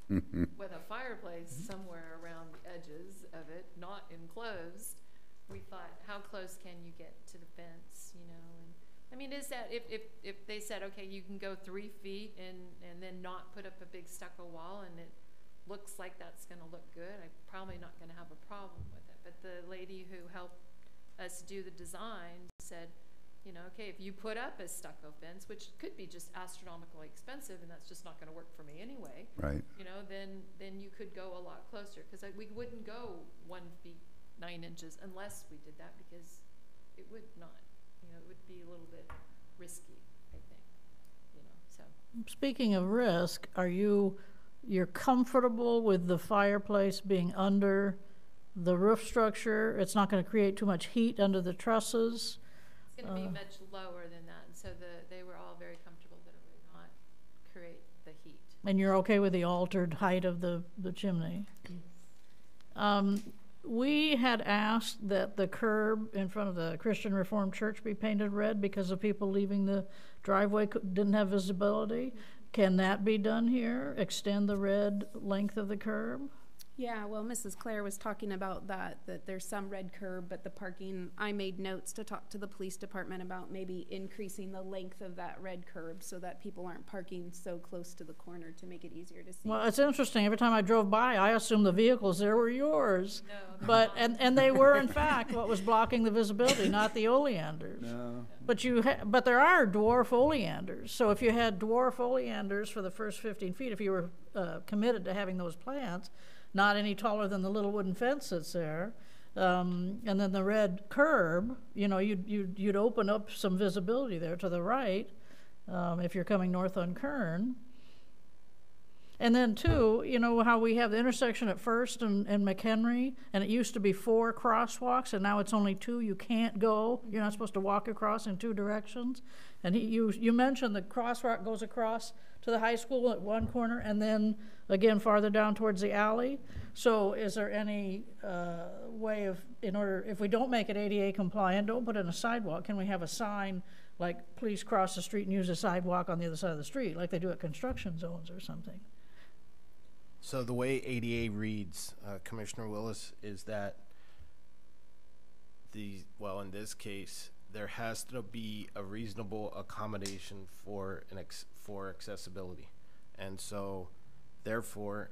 with a fireplace somewhere around the edges of it, not enclosed, we thought, how close can you get to the fence, you know? And I mean, is that, if they said, okay, you can go 3 feet and then not put up a big stucco wall, and it looks like that's gonna look good, I'm probably not gonna have a problem with it. But the lady who helped us do the design said, you know, okay, if you put up a stucco fence, which could be just astronomically expensive, and that's just not gonna work for me anyway, Right. you know, then you could go a lot closer, because we wouldn't go 1 feet 9 inches unless we did that, because it would not, you know, it would be a little bit risky, I think, you know, so. Speaking of risk, you're comfortable with the fireplace being under the roof structure? It's not going to create too much heat under the trusses? It's going to be much lower than that, and so they were all very comfortable that it would not create the heat. And you're okay with the altered height of the chimney? We had asked that the curb in front of the Christian Reformed Church be painted red because of people leaving the driveway didn't have visibility. Can that be done here? Extend the red length of the curb? Yeah, well, Mrs. Claire was talking about that there's some red curb, but the parking, I made notes to talk to the police department about maybe increasing the length of that red curb so that people aren't parking so close to the corner to make it easier to see. Well, it's interesting. Every time I drove by, I assumed the vehicles there were yours. No, But, and they were, in fact, what was blocking the visibility, not the oleanders. No, But there are dwarf oleanders. So if you had dwarf oleanders for the first 15 feet, if you were committed to having those plants, not any taller than the little wooden fence that's there, and then the red curb, you know, you'd open up some visibility there to the right if you're coming north on Kern. And then too, you know how we have the intersection at First and McHenry, and it used to be 4 crosswalks, and now it's only 2. You can't go. You're not supposed to walk across in 2 directions. And you mentioned the crosswalk goes across to the high school at one corner, and then again farther down towards the alley. So is there any way of, if we don't make it ADA compliant, don't put in a sidewalk, can we have a sign like please cross the street and use a sidewalk on the other side of the street, like they do at construction zones or something? So the way ADA reads, Commissioner Willis, is that in this case, there has to be a reasonable accommodation for accessibility. And so, therefore,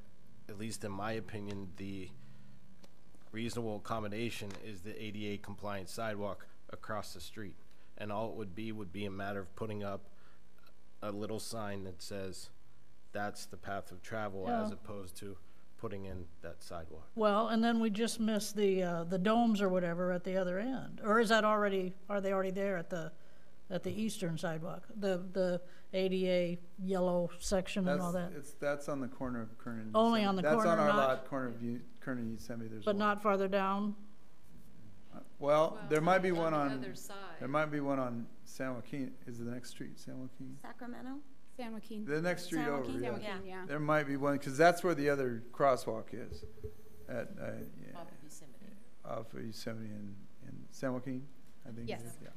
at least in my opinion, the reasonable accommodation is the ADA compliant sidewalk across the street. And all it would be a matter of putting up a little sign that says, that's the path of travel, as Yeah. opposed to putting in that sidewalk. Well, and then we just missed the domes or whatever at the other end. Or is that already, are they already there at the eastern sidewalk? The ADA yellow section and all that? That's on the corner of Kern and Only Yosemite. on the That's corner, on our not- lot, corner of Kern and Yosemite, there's But one. not farther down? Well, there might be one the on, other side. there might be one on San Joaquin. Is it the next street, San Joaquin? Sacramento? San Joaquin. The next street San over, Joaquin? yeah. San Joaquin, yeah. There might be one, because that's where the other crosswalk is, at, Off of Yosemite. off of Yosemite and San Joaquin, I think. it Yes. is, yeah.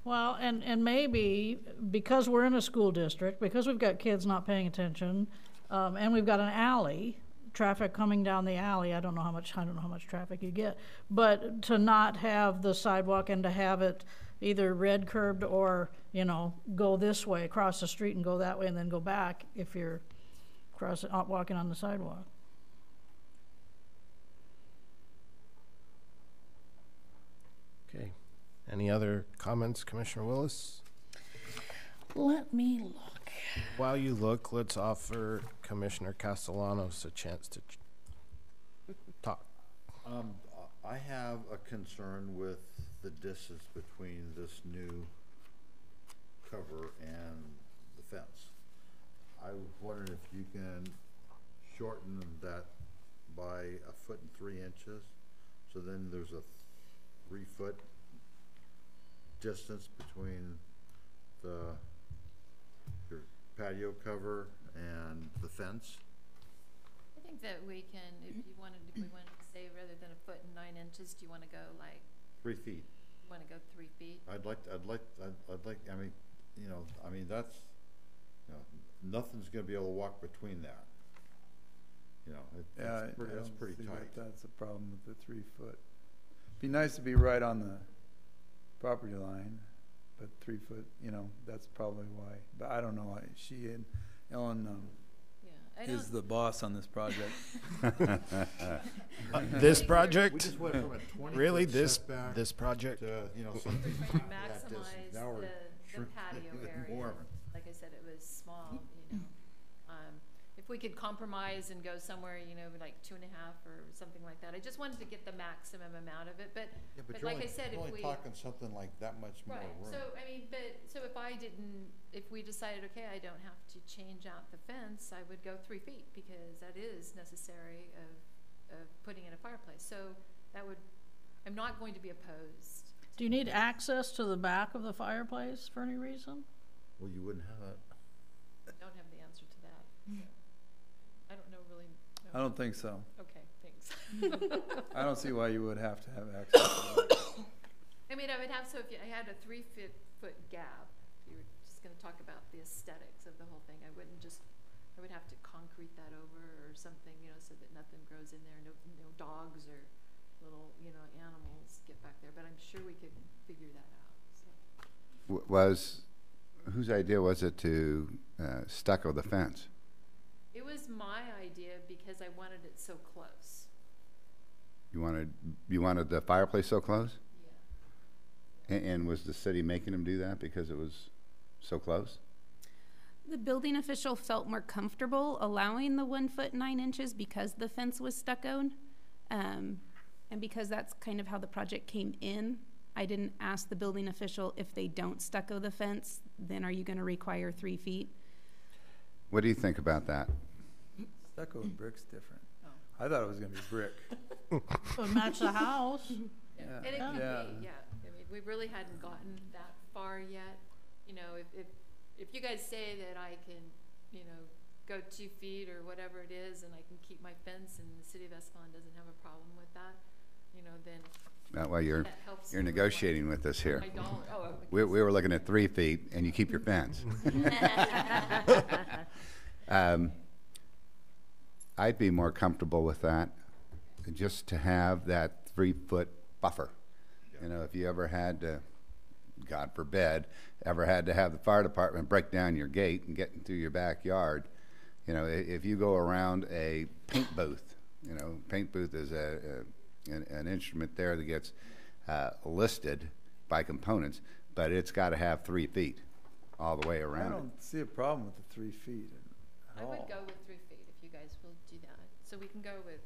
Well, and maybe because we're in a school district, because we've got kids not paying attention, and we've got an alley, traffic coming down the alley, I don't know how much traffic you get, but to not have the sidewalk and to have it either red curbed or, go this way, across the street and go that way and then go back if you're walking on the sidewalk. Okay. Any other comments, Commissioner Willis? Let me look. While you look, let's offer Commissioner Castellanos a chance to talk. I have a concern with the distance between this new cover and the fence. I wondered if you can shorten that by 1 3 inches, so then there's a 3-foot distance between your patio cover and the fence. I think that we can, if we wanted to say rather than 1 foot and 9 inches, do you want to go like, 3 feet. you want to go 3 feet? I'd like, that's, nothing's gonna be able to walk between that. Yeah, That's pretty see tight. That's the problem with the 3 foot. Be nice to be right on the property line, but 3 foot, that's probably why. But I don't know, she and Ellen, Yeah, I don't, is the boss on this project. This project? We just went from a 20 Really? foot This setback project? to, something we're trying to that distance. maximize Now we're the shrinking patio it area. more. Like I said, it was small, If we could compromise and go somewhere, like 2.5 or something like that. I just wanted to get the maximum amount of it, but Yeah, but like I said, you're if only we. talking something like that much more Right, room. so, if we decided, okay, I don't have to change out the fence, I would go 3 feet, because that is necessary of putting in a fireplace, so I'm not going to be opposed. Do you need access to the back of the fireplace for any reason? Well, you wouldn't have it. I don't have the answer to that. I don't know really. I don't think so. Okay, thanks. I don't see why you would have to have access to that. I mean, I would have, so if I had a 3-foot gap, you were just gonna talk about the aesthetics of the whole thing, I would have to concrete that over or something, so that nothing grows in there, no dogs or little, animals get back there, but I'm sure we could figure that out, so. Whose idea was it to stucco the fence? It was my idea because I wanted it so close. You wanted the fireplace so close? Yeah. And was the city making them do that because it was so close? The building official felt more comfortable allowing the 1 foot 9 inches because the fence was stuccoed. And because that's kind of how the project came in, I didn't ask the building official, if they don't stucco the fence, then are you gonna require 3 feet? What do you think about that? Stucco and brick's different. Oh. I thought it was gonna be brick. Would match the house? Yeah, Yeah. and it could Yeah. be, yeah. I mean, we really hadn't gotten that far yet. If you guys say that I can, go 2 feet or whatever it is, and I can keep my fence, and the city of Escalon doesn't have a problem with that, then Well, you're that helps. you're with negotiating with us here. my dollar. Oh, okay. We were looking at 3 feet, and you keep your fence. I'd be more comfortable with that, just to have that 3-foot buffer. If you ever had to, God forbid, ever had to have the fire department break down your gate and get into your backyard, if you go around a paint booth, paint booth is an instrument there that gets listed by components, but it's got to have 3 feet all the way I around it. don't see a problem with the 3 feet at I all. would go with 3 feet if you guys will do that. So we can go with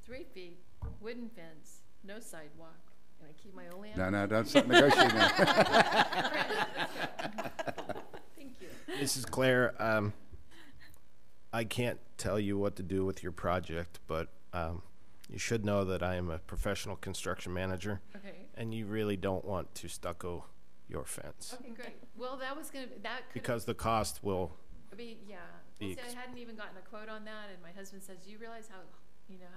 3 feet, wooden fence, no sidewalk, and I keep my oleander. No, don't start negotiating now. Thank you. Mrs. Claire, I can't tell you what to do with your project, but you should know that I am a professional construction manager, Okay. and you really don't want to stucco your fence. Okay, great. Well, that was gonna, that could Because the cost will, be, yeah. the Well, see, I ex- hadn't even gotten a quote on that, and my husband says, do you realize how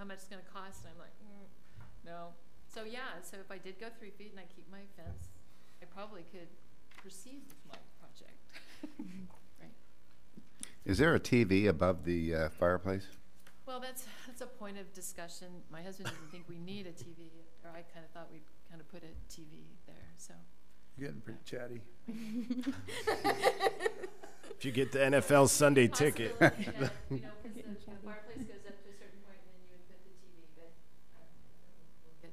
much it's gonna cost? And I'm like, no. So, yeah, so if I did go 3 feet and I keep my fence, I probably could proceed with my project. Right. Is there a TV above the fireplace? Well, that's a point of discussion. My husband doesn't think we need a TV, or I kind of thought we'd kind of put a TV there, so. You're getting pretty chatty. if you get the NFL Sunday ticket. Possibility that, you know, 'cause the fireplace goes up to a certain point and then you would put the TV, but we'll get.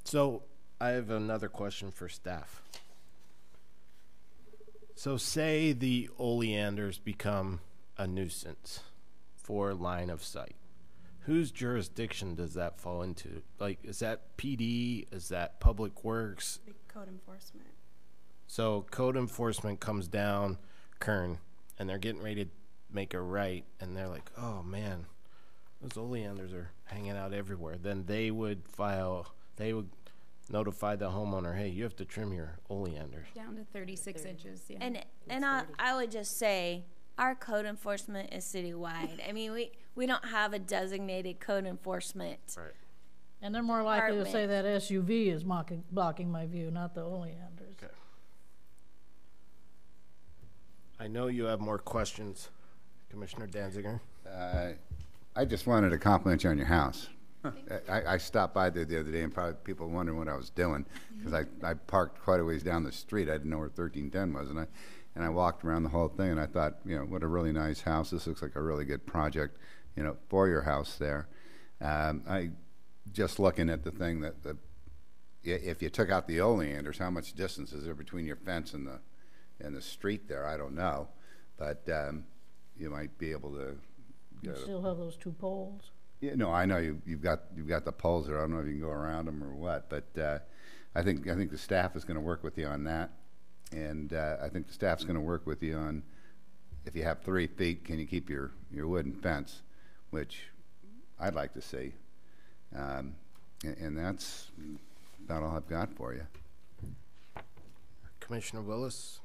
So I have another question for staff. So say the oleanders become a nuisance for line of sight. Whose jurisdiction does that fall into? Like, is that PD? Is that Public Works? Big code enforcement. So code enforcement comes down, Kern, and they're getting ready to make a right, and they're like, oh man, those oleanders are hanging out everywhere. Then they would notify the homeowner, hey, you have to trim your oleanders. Down to 36 inches, yeah. And I would just say our code enforcement is citywide. I mean, we don't have a designated code enforcement. Right. And they're more likely to say Department. that SUV is blocking my view, not the oleanders. Okay. I know you have more questions, Commissioner Danziger. I just wanted to compliment you on your house. I stopped by there the other day, and probably people wondering what I was doing, because I parked quite a ways down the street. I didn't know where 1310 was, and I walked around the whole thing, and I thought, you know, what a really nice house. This looks like a really good project, you know, for your house there. I just looking at the thing that if you took out the oleanders, how much distance is there between your fence and the street there? I don't know, but you might be able to. You still have those 2 poles. Yeah, no, I know you've got the poles there. I don't know if you can go around them or what, but I think the staff is going to work with you on that, and I think the staff's going to work with you on if you have 3 feet, can you keep your wooden fence, which I'd like to see, and that's about all I've got for you. Commissioner Willis?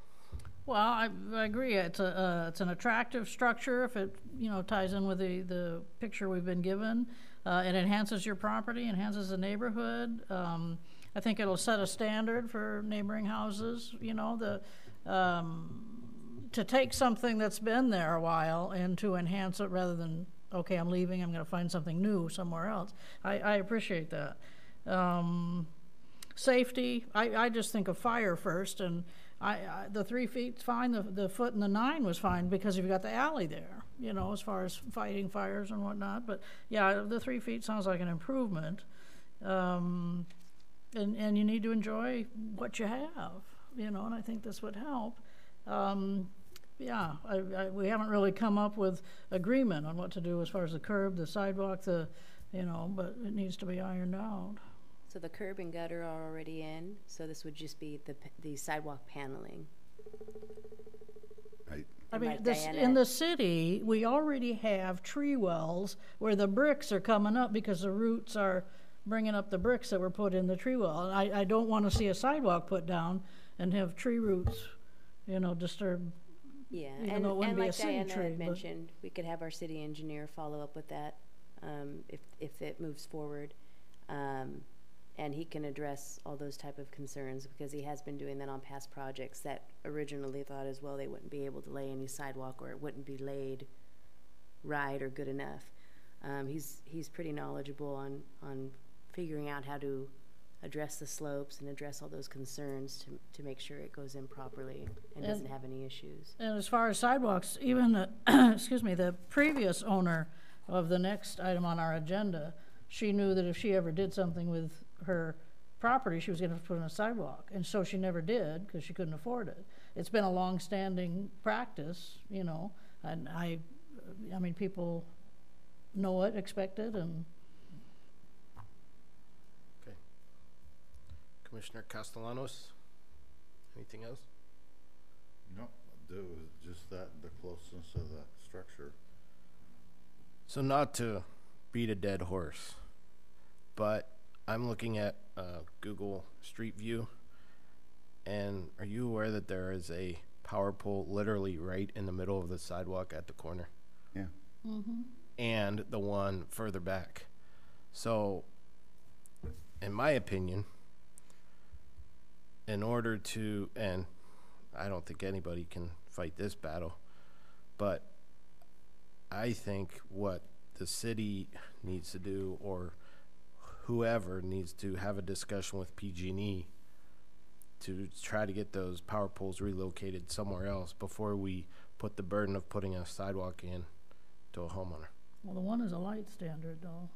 Well, I agree. It's an attractive structure if it, ties in with the picture we've been given. It enhances your property, enhances the neighborhood. I think it'll set a standard for neighboring houses, to take something that's been there a while and to enhance it rather than, okay, I'm leaving, I'm gonna find something new somewhere else. I appreciate that. Safety, I just think of fire first, and the 3 feet's fine, the foot and the 9 was fine because you've got the alley there, as far as fighting fires and whatnot. But yeah, the 3 feet sounds like an improvement. And you need to enjoy what you have, and I think this would help. Yeah, we haven't really come up with agreement on what to do as far as the curb, the sidewalk, but it needs to be ironed out. So the curb and gutter are already in, so this would just be the sidewalk paneling. Right. I mean, Like in Diana- the city, we already have tree wells where the bricks are coming up because the roots are bringing up the bricks that were put in the tree well. And I don't want to see a sidewalk put down and have tree roots, disturb. Yeah, Even though it wouldn't be a like city Diana tree, had but- mentioned, we could have our city engineer follow up with that, if it moves forward. And he can address all those type of concerns because he has been doing that on past projects that originally thought as well they wouldn't be able to lay any sidewalk or it wouldn't be laid right or good enough. He's pretty knowledgeable on figuring out how to address the slopes and address all those concerns to make sure it goes in properly and doesn't have any issues. And as far as sidewalks, even the, excuse me, the previous owner of the next item on our agenda, she knew that if she ever did something with her property, she was gonna have to put in a sidewalk, and so she never did, because she couldn't afford it. It's been a long-standing practice, you know, and I mean, people know it, expect it, and Okay. Commissioner Castellanos, anything else? No, it was just that, the closeness of the structure. So not to beat a dead horse, but I'm looking at Google Street View, and are you aware that there is a power pole literally right in the middle of the sidewalk at the corner? Yeah. And the one further back. So, in my opinion, in order to, and I don't think anybody can fight this battle, but I think what the city needs to do, or whoever needs to have a discussion with PG&E to try to get those power poles relocated somewhere else before we put the burden of putting a sidewalk in to a homeowner. well, the one is a light standard, though.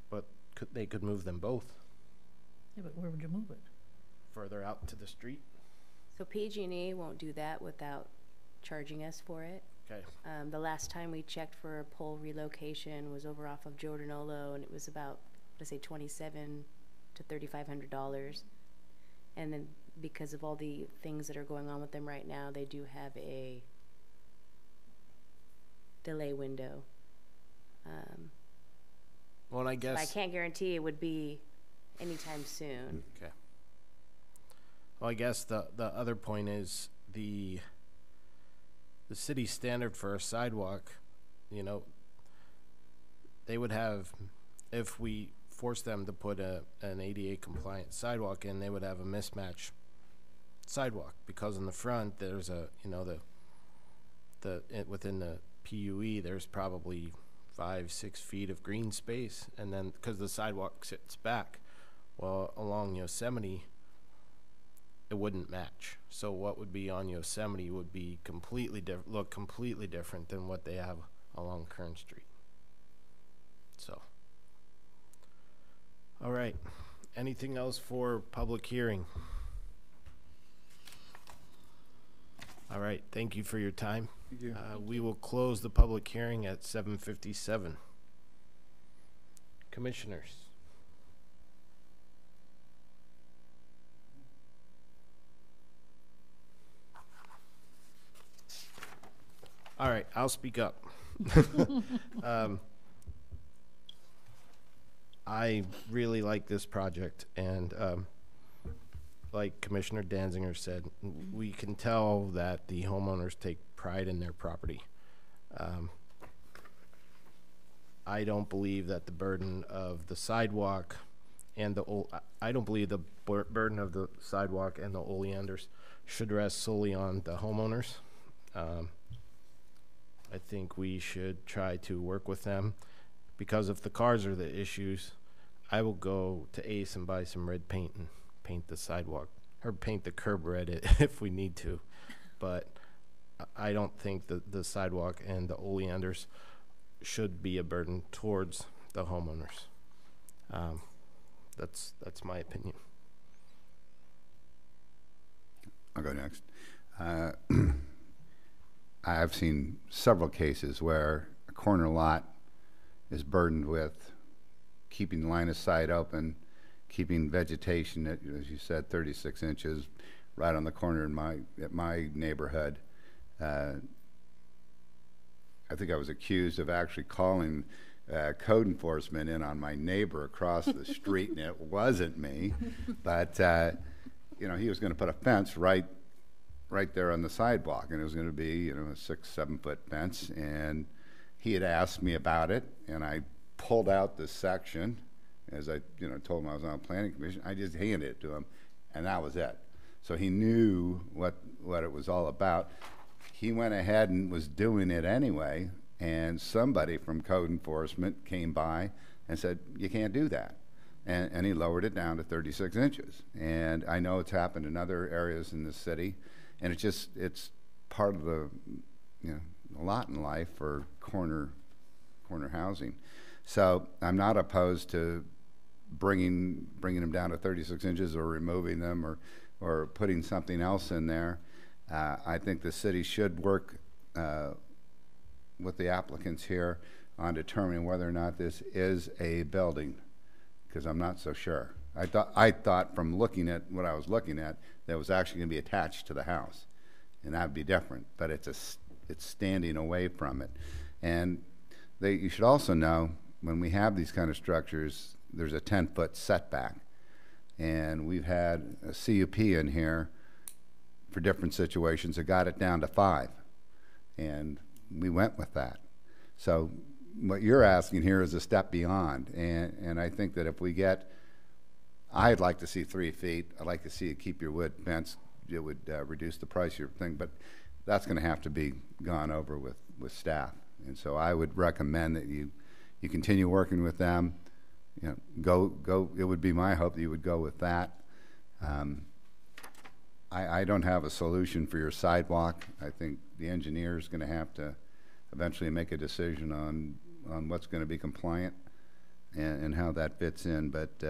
But they could move them both Yeah, but where would you move it? further out to the street. So PG&E won't do that without charging us for it. Okay. The last time we checked for a pole relocation was over off of Jordanolo, and it was about, let's say, $2,700 to $3,500. And then because of all the things that are going on with them right now, they do have a delay window. Well, and I But guess. I can't guarantee it would be anytime soon. Okay. Well, I guess the other point is the city standard for a sidewalk, you know, they would have, if we force them to put an ADA compliant sidewalk in, they would have a mismatch sidewalk, because in the front there's a, you know, within the PUE there's probably 5-6 feet of green space, and then because the sidewalk sits back, well, along Yosemite it wouldn't match. So what would be on Yosemite would be look completely different than what they have along Kern Street. So, all right. Anything else for public hearing? All right. Thank you for your time. Thank you. We will close the public hearing at 7:57. Commissioners. All right, I'll speak up. I really like this project, and like Commissioner Danziger said, we can tell that the homeowners take pride in their property. I don't believe that the burden of the sidewalk and the burden of the sidewalk and the oleanders should rest solely on the homeowners. I think we should try to work with them, because if the cars are the issues, I will go to Ace and buy some red paint and paint the sidewalk, or paint the curb red if we need to. But I don't think that the sidewalk and the oleanders should be a burden towards the homeowners. That's my opinion. I'll go next. I've seen several cases where a corner lot is burdened with keeping the line of sight open, keeping vegetation at, as you said, 36 inches right on the corner at my neighborhood. I think I was accused of actually calling code enforcement in on my neighbor across the street, and it wasn't me. But you know, he was going to put a fence right there on the sidewalk, and it was going to be, you know, a 6-7 foot fence. And he had asked me about it, and I pulled out this section, as I, you know, told him I was on a planning commission. I just handed it to him, and that was it. So he knew what it was all about. He went ahead and was doing it anyway, and somebody from code enforcement came by and said, you can't do that. And he lowered it down to 36 inches. And I know it's happened in other areas in the city, and it's part of the, you know, a lot in life for corner corner housing. So I'm not opposed to bringing them down to 36 inches or removing them or putting something else in there. I think the city should work with the applicants here on determining whether or not this is a building, because I'm not so sure. I thought from looking at what I was looking at, that it was actually going to be attached to the house, and that would be different. But it's standing away from it, and you should also know when we have these kind of structures, there's a 10-foot setback, and we've had a CUP in here for different situations that got it down to 5, and we went with that. So what you're asking here is a step beyond, and I think that if we get, I'd like to see 3 feet. I'd like to see it keep your wood fence. It would reduce the price of your thing, but that's going to have to be gone over with staff. And so I would recommend that you continue working with them. You know, go. It would be my hope that you would go with that. I don't have a solution for your sidewalk. I think the engineer is going to have to eventually make a decision on what's going to be compliant and how that fits in. But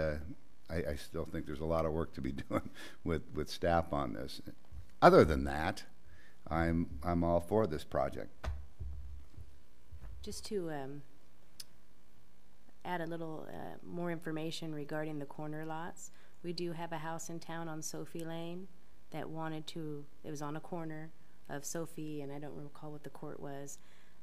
I still think there's a lot of work to be doing with staff on this. Other than that, I'm all for this project. Just to add a little more information regarding the corner lots, we do have a house in town on Sophie Lane that it was on a corner of Sophie, and I don't recall what the court was,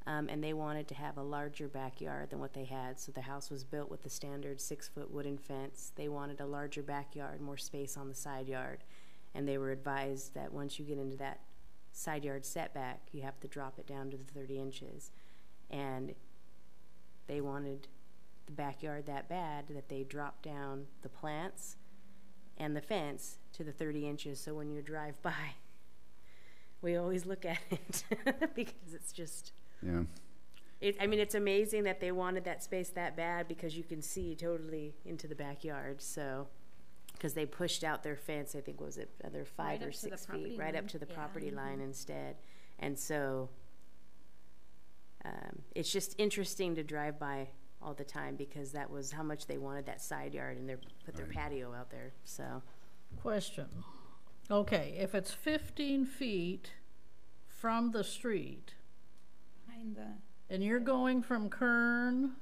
and they wanted to have a larger backyard than what they had. So the house was built with the standard 6-foot wooden fence. They wanted a larger backyard, more space on the side yard, and they were advised that once you get into that side yard setback, you have to drop it down to the 30 inches. And they wanted the backyard that bad that they dropped down the plants and the fence to the 30 inches. So when you drive by, we always look at it because it's just, Yeah. I mean, it's amazing that they wanted that space that bad because you can see totally into the backyard. So, because they pushed out their fence, I think was it another 5 or 6 feet, right up to the property line instead. And so it's just interesting to drive by all the time because that was how much they wanted that side yard, and they put their patio out there. So, Question. Okay, if it's 15 feet from the street, Behind the, and you're going from Kern,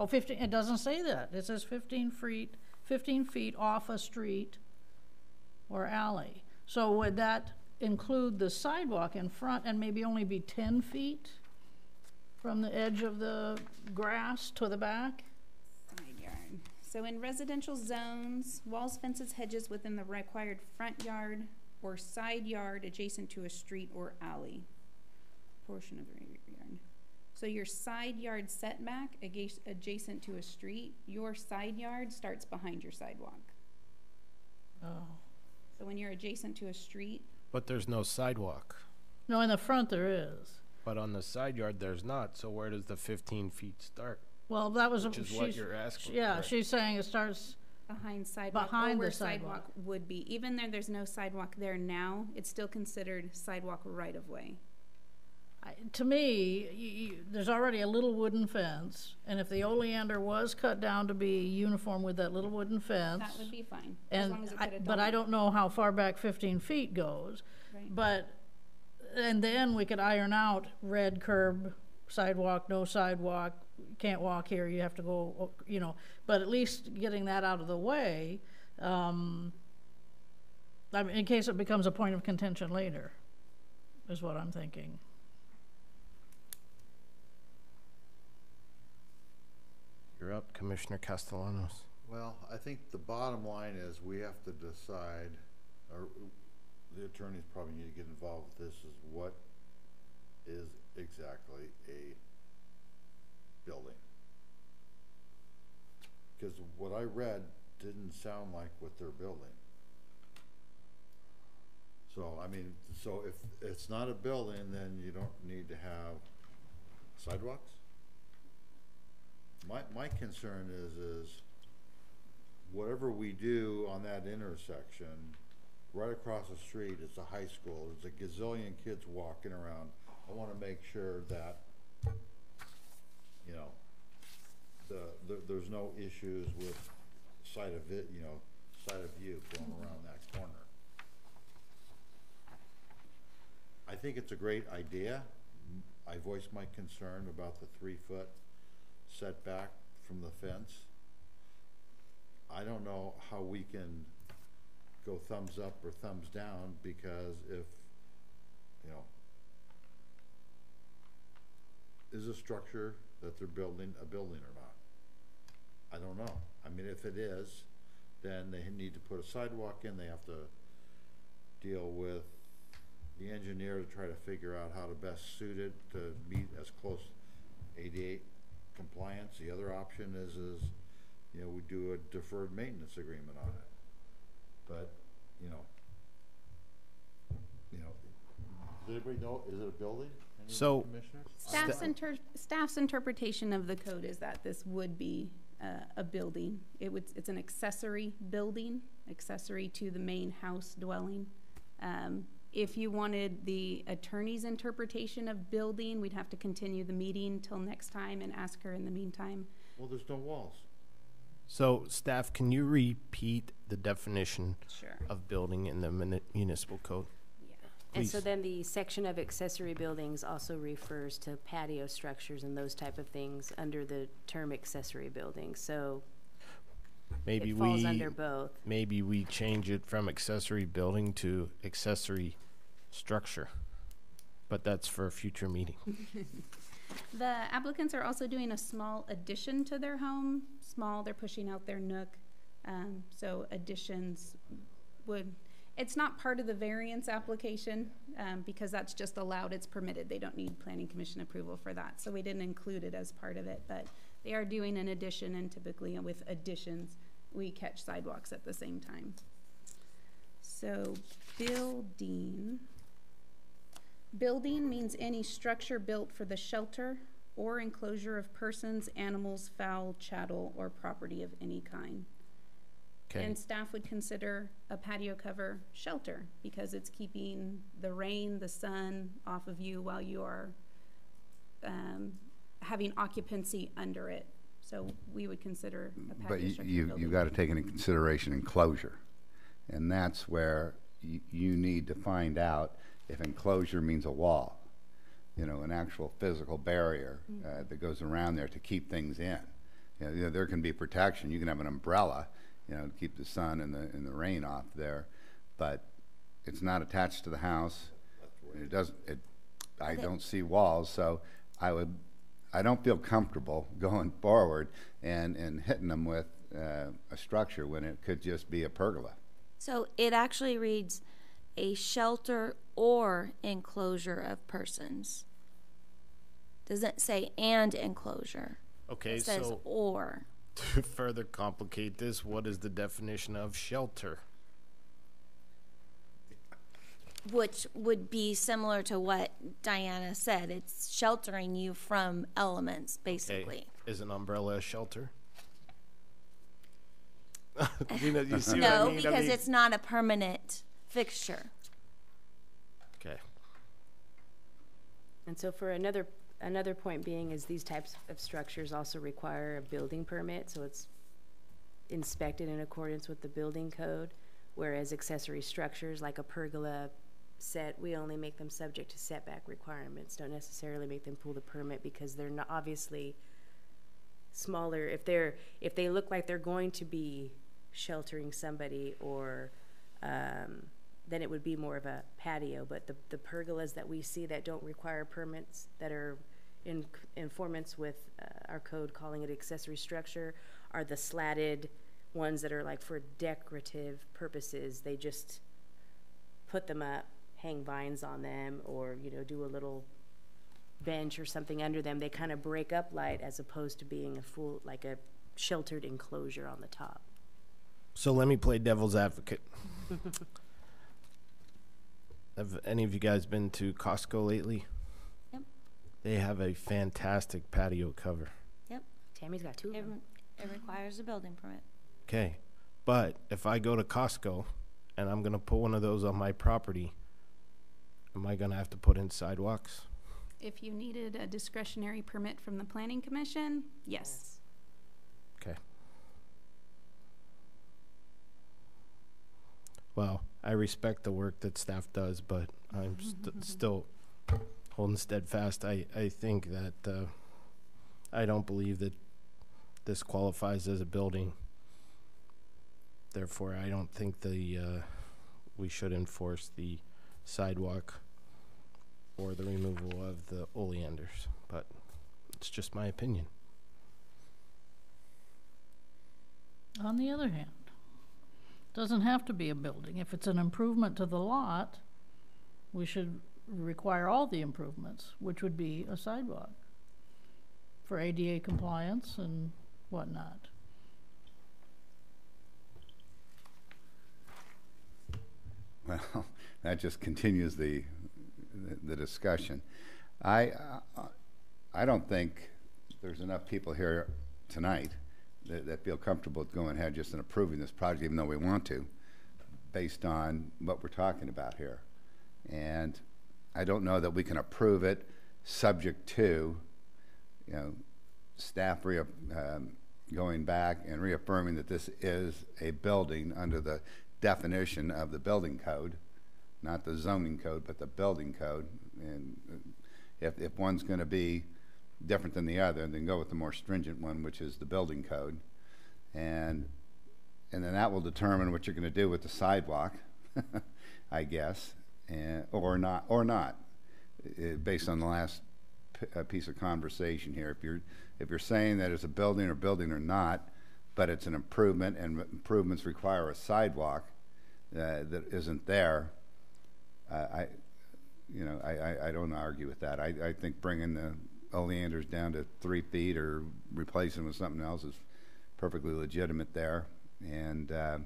15, it doesn't say that. It says 15 feet off a street or alley. So would that include the sidewalk in front and maybe only be 10 feet from the edge of the grass to the back? side yard. So in residential zones, walls, fences, hedges within the required front yard or side yard adjacent to a street or alley. Portion of the rear yard. So your side yard setback adjacent to a street, your side yard starts behind your sidewalk. Oh. So when you're adjacent to a street, But there's no sidewalk. No, in the front there is. But on the side yard, there's not. So where does the 15 feet start? Well, that was, Which is what you're asking. yeah, right? she's saying it starts, behind sidewalk, Behind or the where sidewalk. would be. Even though there's no sidewalk there now, it's still considered sidewalk right of way. to me, there's already a little wooden fence, and if the oleander was cut down to be uniform with that little wooden fence. That would be fine, as long as it's at a But I don't know how far back 15 feet goes. Right. But, and then we could iron out red curb, sidewalk, no sidewalk, can't walk here, you have to go, you know, but at least getting that out of the way, I mean, in case it becomes a point of contention later, is what I'm thinking. You're up, Commissioner Castellanos. Well, I think the bottom line is we have to decide, or the attorneys probably need to get involved with this, is what is exactly a building. Because what I read didn't sound like what they're building. So, I mean, so if it's not a building, then you don't need to have sidewalks? My concern is whatever we do on that intersection, right across the street is a high school, there's a gazillion kids walking around. I wanna make sure that, you know, there's no issues with sight of it, you know, sight of view going around that corner. I think it's a great idea. I voiced my concern about the 3-foot setback from the fence. I don't know how we can go thumbs up or thumbs down, because if, you know, is a structure that they're building a building or not? I don't know. I mean, if it is, then they need to put a sidewalk in. They have to deal with the engineer to try to figure out how to best suit it to meet as close ADA compliance. The other option is, you know, we do a deferred maintenance agreement on it. But, you know, does anybody know, is it a building? Any So- commissioners? Staff's interpretation of the code is that this would be a building. It's an accessory building, accessory to the main house dwelling. If you wanted the attorney's interpretation of building, we'd have to continue the meeting till next time and ask her in the meantime. Well, there's no walls. So, staff, can you repeat the definition Sure. of building in the municipal code? Yeah. And so Please. then the section of accessory buildings also refers to patio structures and those type of things under the term accessory building. So Maybe it falls we under both. maybe we change it from accessory building to accessory structure. But that's for a future meeting. The applicants are also doing a small addition to their home. Small, they're pushing out their nook. So additions it's not part of the variance application, because that's just allowed, it's permitted. They don't need planning commission approval for that. So we didn't include it as part of it, but they are doing an addition, and typically with additions, we catch sidewalks at the same time. So building means any structure built for the shelter or enclosure of persons, animals, fowl, chattel, or property of any kind. Okay. And staff would consider a patio cover shelter because it's keeping the rain, the sun off of you while you are having occupancy under it. So we would consider a patio But structure you building. got to take into consideration enclosure. And that's where you need to find out if enclosure means a wall, you know, an actual physical barrier that goes around there to keep things in. You know, there can be protection. You can have an umbrella, you know, to keep the sun and the rain off there, but it's not attached to the house. It doesn't. I don't see walls, so I don't feel comfortable going forward and hitting them with a structure when it could just be a pergola. So it actually reads a shelter or enclosure of persons. Doesn't say and enclosure. Okay, It says so or. to further complicate this, what is the definition of shelter? Which would be similar to what Diana said. It's sheltering you from elements, basically. Is an umbrella a shelter? You see what I No, mean? because it's not a permanent fixture. Okay. And so for another point being is these types of structures also require a building permit, so it's inspected in accordance with the building code, whereas accessory structures like a pergola set, we only make them subject to setback requirements, don't necessarily make them pull the permit because they're not obviously smaller. If they look like they're going to be sheltering somebody or then it would be more of a patio, but the pergolas that we see that don't require permits, that are in conformance with our code calling it accessory structure, are the slatted ones that are like for decorative purposes. They just put them up, hang vines on them, or, you know, do a little bench or something under them. They kind of break up light as opposed to being a full, like a sheltered enclosure on the top. So let me play devil's advocate. Have any of you guys been to Costco lately? Yep. They have a fantastic patio cover. Yep. Tammy's got two of them. It requires a building permit. Okay. But if I go to Costco and I'm going to put one of those on my property, am I going to have to put in sidewalks? If you needed a discretionary permit from the planning commission, yes. well, I respect the work that staff does, but I'm still holding steadfast. I think that I don't believe that this qualifies as a building. Therefore, I don't think we should enforce the sidewalk or the removal of the oleanders, but it's just my opinion. On the other hand, doesn't have to be a building. If it's an improvement to the lot, we should require all the improvements, which would be a sidewalk for ADA compliance and whatnot. Well, that just continues the discussion. I don't think there's enough people here tonight that feel comfortable with going ahead just and approving this project, even though we want to, based on what we're talking about here. And I don't know that we can approve it subject to, you know, staff going back and reaffirming that this is a building under the definition of the building code, not the zoning code, but the building code. And if one's going to be different than the other, then go with the more stringent one, which is the building code. And then that will determine what you're going to do with the sidewalk, I guess, or not, based on the last piece of conversation here. If you're saying that it's a building or not, but it's an improvement and improvements require a sidewalk that isn't there, I don't argue with that. I think bringing the oleanders down to 3 feet or replacing them with something else is perfectly legitimate there. And I'm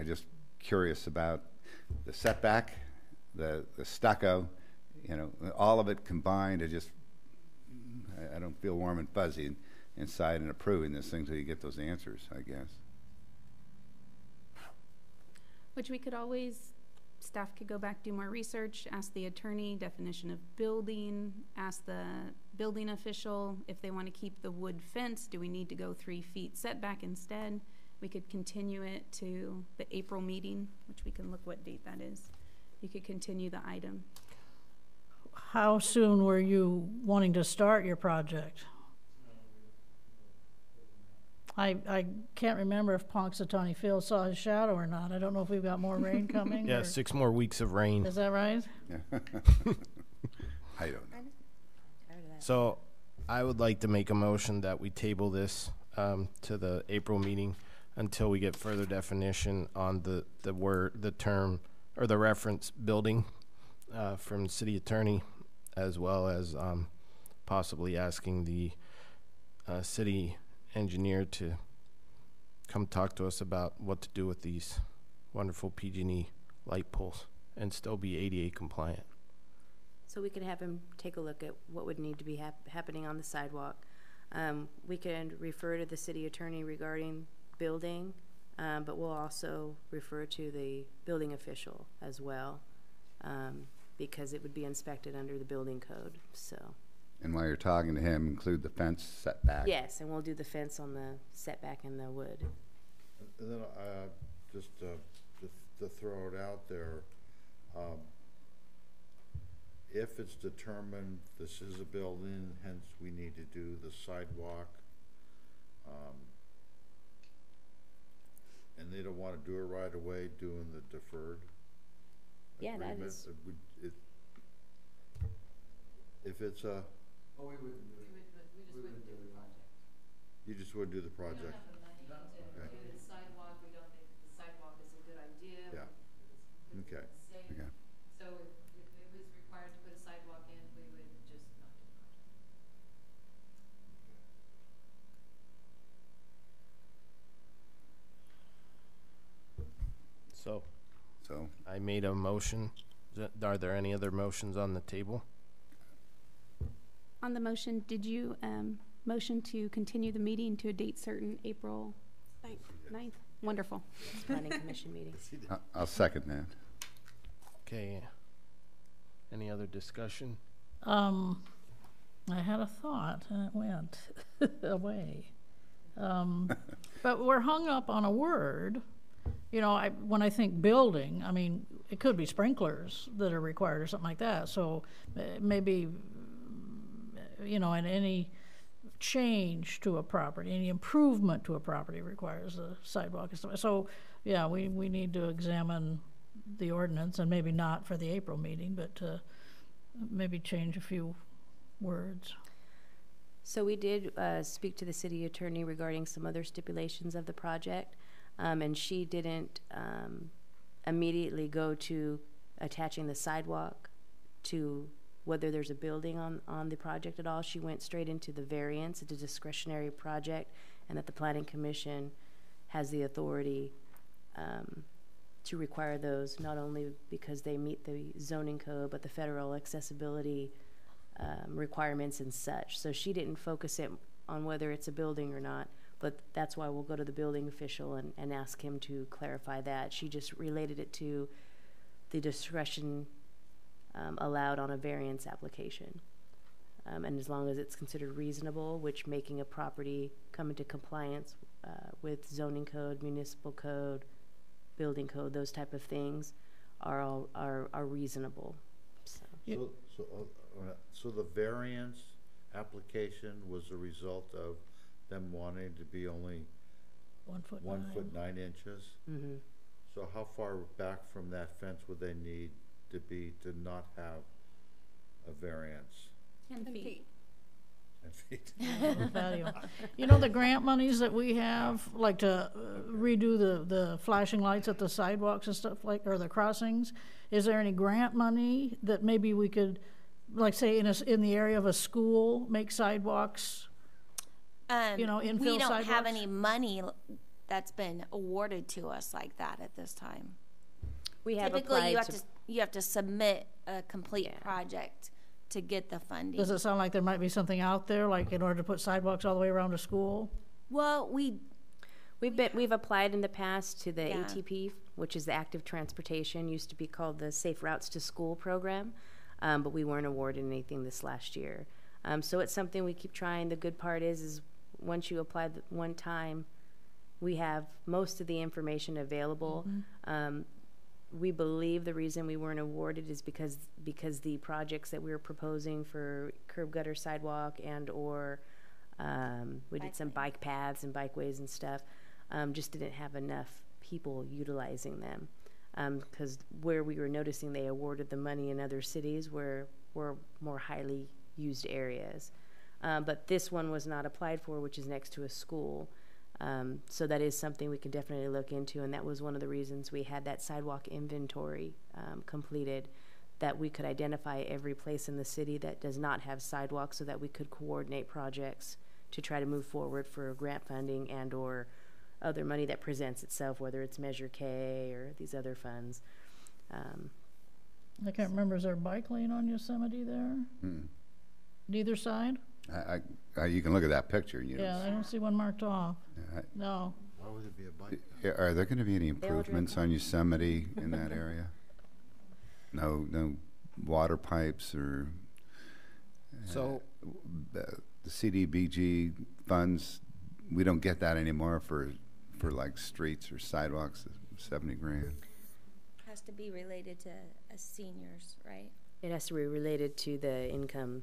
just curious about the setback, the stucco, all of it combined. I don't feel warm and fuzzy inside and approving this thing until you get those answers, I guess. Which we could always, staff could go back, do more research, ask the attorney, definition of building, ask the building official if they want to keep the wood fence. Do we need to go 3 feet setback instead? We could continue it to the April meeting, which we can look what date that is. You could continue the item. How soon were you wanting to start your project? I can't remember if Punxsutawney Phil saw his shadow or not. I don't know if we've got more rain coming. Yeah, 6 more weeks of rain. Is that right? I don't know. So I would like to make a motion that we table this to the April meeting until we get further definition on the term or the reference building from the city attorney, as well as possibly asking the city engineer to come talk to us about what to do with these wonderful PG&E light poles and still be ADA compliant. So we could have him take a look at what would need to be happening on the sidewalk. We can refer to the city attorney regarding building, but we'll also refer to the building official as well, because it would be inspected under the building code. So. And while you're talking to him, include the fence setback. Yes, and we'll do the fence on the setback and the wood. And then just to throw it out there, if it's determined this is a building, hence we need to do the sidewalk, and they don't want to do it right away, doing the deferred Yeah, that agreement, is. if it's a... Oh, we wouldn't do it. We just wouldn't do the project. You just wouldn't do the We project? don't have the money to do the sidewalk. We don't think the sidewalk is a good idea. Yeah. Okay. It's safe. Okay. So if it was required to put a sidewalk in, we would just not do the project. So I made a motion. Are there any other motions on the table? On the motion, did you motion to continue the meeting to a date certain, April 9th? Wonderful. Planning commission meeting. I'll second that. Okay. Any other discussion? I had a thought and it went away. But we're hung up on a word you know, when I think building, I mean, it could be sprinklers that are required or something like that. So maybe, you know, and any change to a property, any improvement to a property requires a sidewalk. So, yeah, we need to examine the ordinance, and maybe not for the April meeting, but maybe change a few words. So we did speak to the city attorney regarding some other stipulations of the project, and she didn't immediately go to attaching the sidewalk to whether there's a building on the project at all. She went straight into the variance, it's a discretionary project, and that the planning commission has the authority to require those, not only because they meet the zoning code, but the federal accessibility requirements and such. So she didn't focus it on whether it's a building or not, but that's why we'll go to the building official and ask him to clarify that. She just related it to the discretion allowed on a variance application. And as long as it's considered reasonable, which making a property come into compliance with zoning code, municipal code, building code, those type of things are reasonable. So the variance application was a result of them wanting to be only 1 foot 1 foot 9 inches? Mm-hmm. So how far back from that fence would they need to be to not have a variance? 10 feet. 10 feet. Patio. You know, the grant monies that we have, like to redo the flashing lights at the sidewalks and stuff like, or the crossings, is there any grant money that maybe we could, like say in the area of a school, make sidewalks, you know, infill we don't sidewalks? have any money that's been awarded to us like that at this time. We have Typically, applied you have to submit a complete project to get the funding. Does it sound like there might be something out there, like in order to put sidewalks all the way around a school? Well, We've applied in the past to the Yeah. ATP, which is the Active Transportation, used to be called the Safe Routes to School program, but we weren't awarded anything this last year. So it's something we keep trying. The good part is once you apply one time, we have most of the information available. Mm-hmm. We believe the reason we weren't awarded is because the projects that we were proposing for curb gutter sidewalk and or we did some bike paths and bikeways and stuff, just didn't have enough people utilizing them. Because where we were noticing they awarded the money in other cities were more highly used areas. But this one was not applied for, which is next to a school. So that is something we can definitely look into, and that was one of the reasons we had that sidewalk inventory completed, that we could identify every place in the city that does not have sidewalks so that we could coordinate projects to try to move forward for grant funding and or other money that presents itself, whether it's Measure K or these other funds. I can't remember, is there a bike lane on Yosemite there? Neither side? You can look at that picture. You Yeah, I don't see one marked off. know. No. Why would it be a bike? Are there going to be any They all drove improvements on Yosemite in that area? No water pipes or So, the CDBG funds? We don't get that anymore for like streets or sidewalks. 70 grand. has to be related to seniors, right? It has to be related to the income.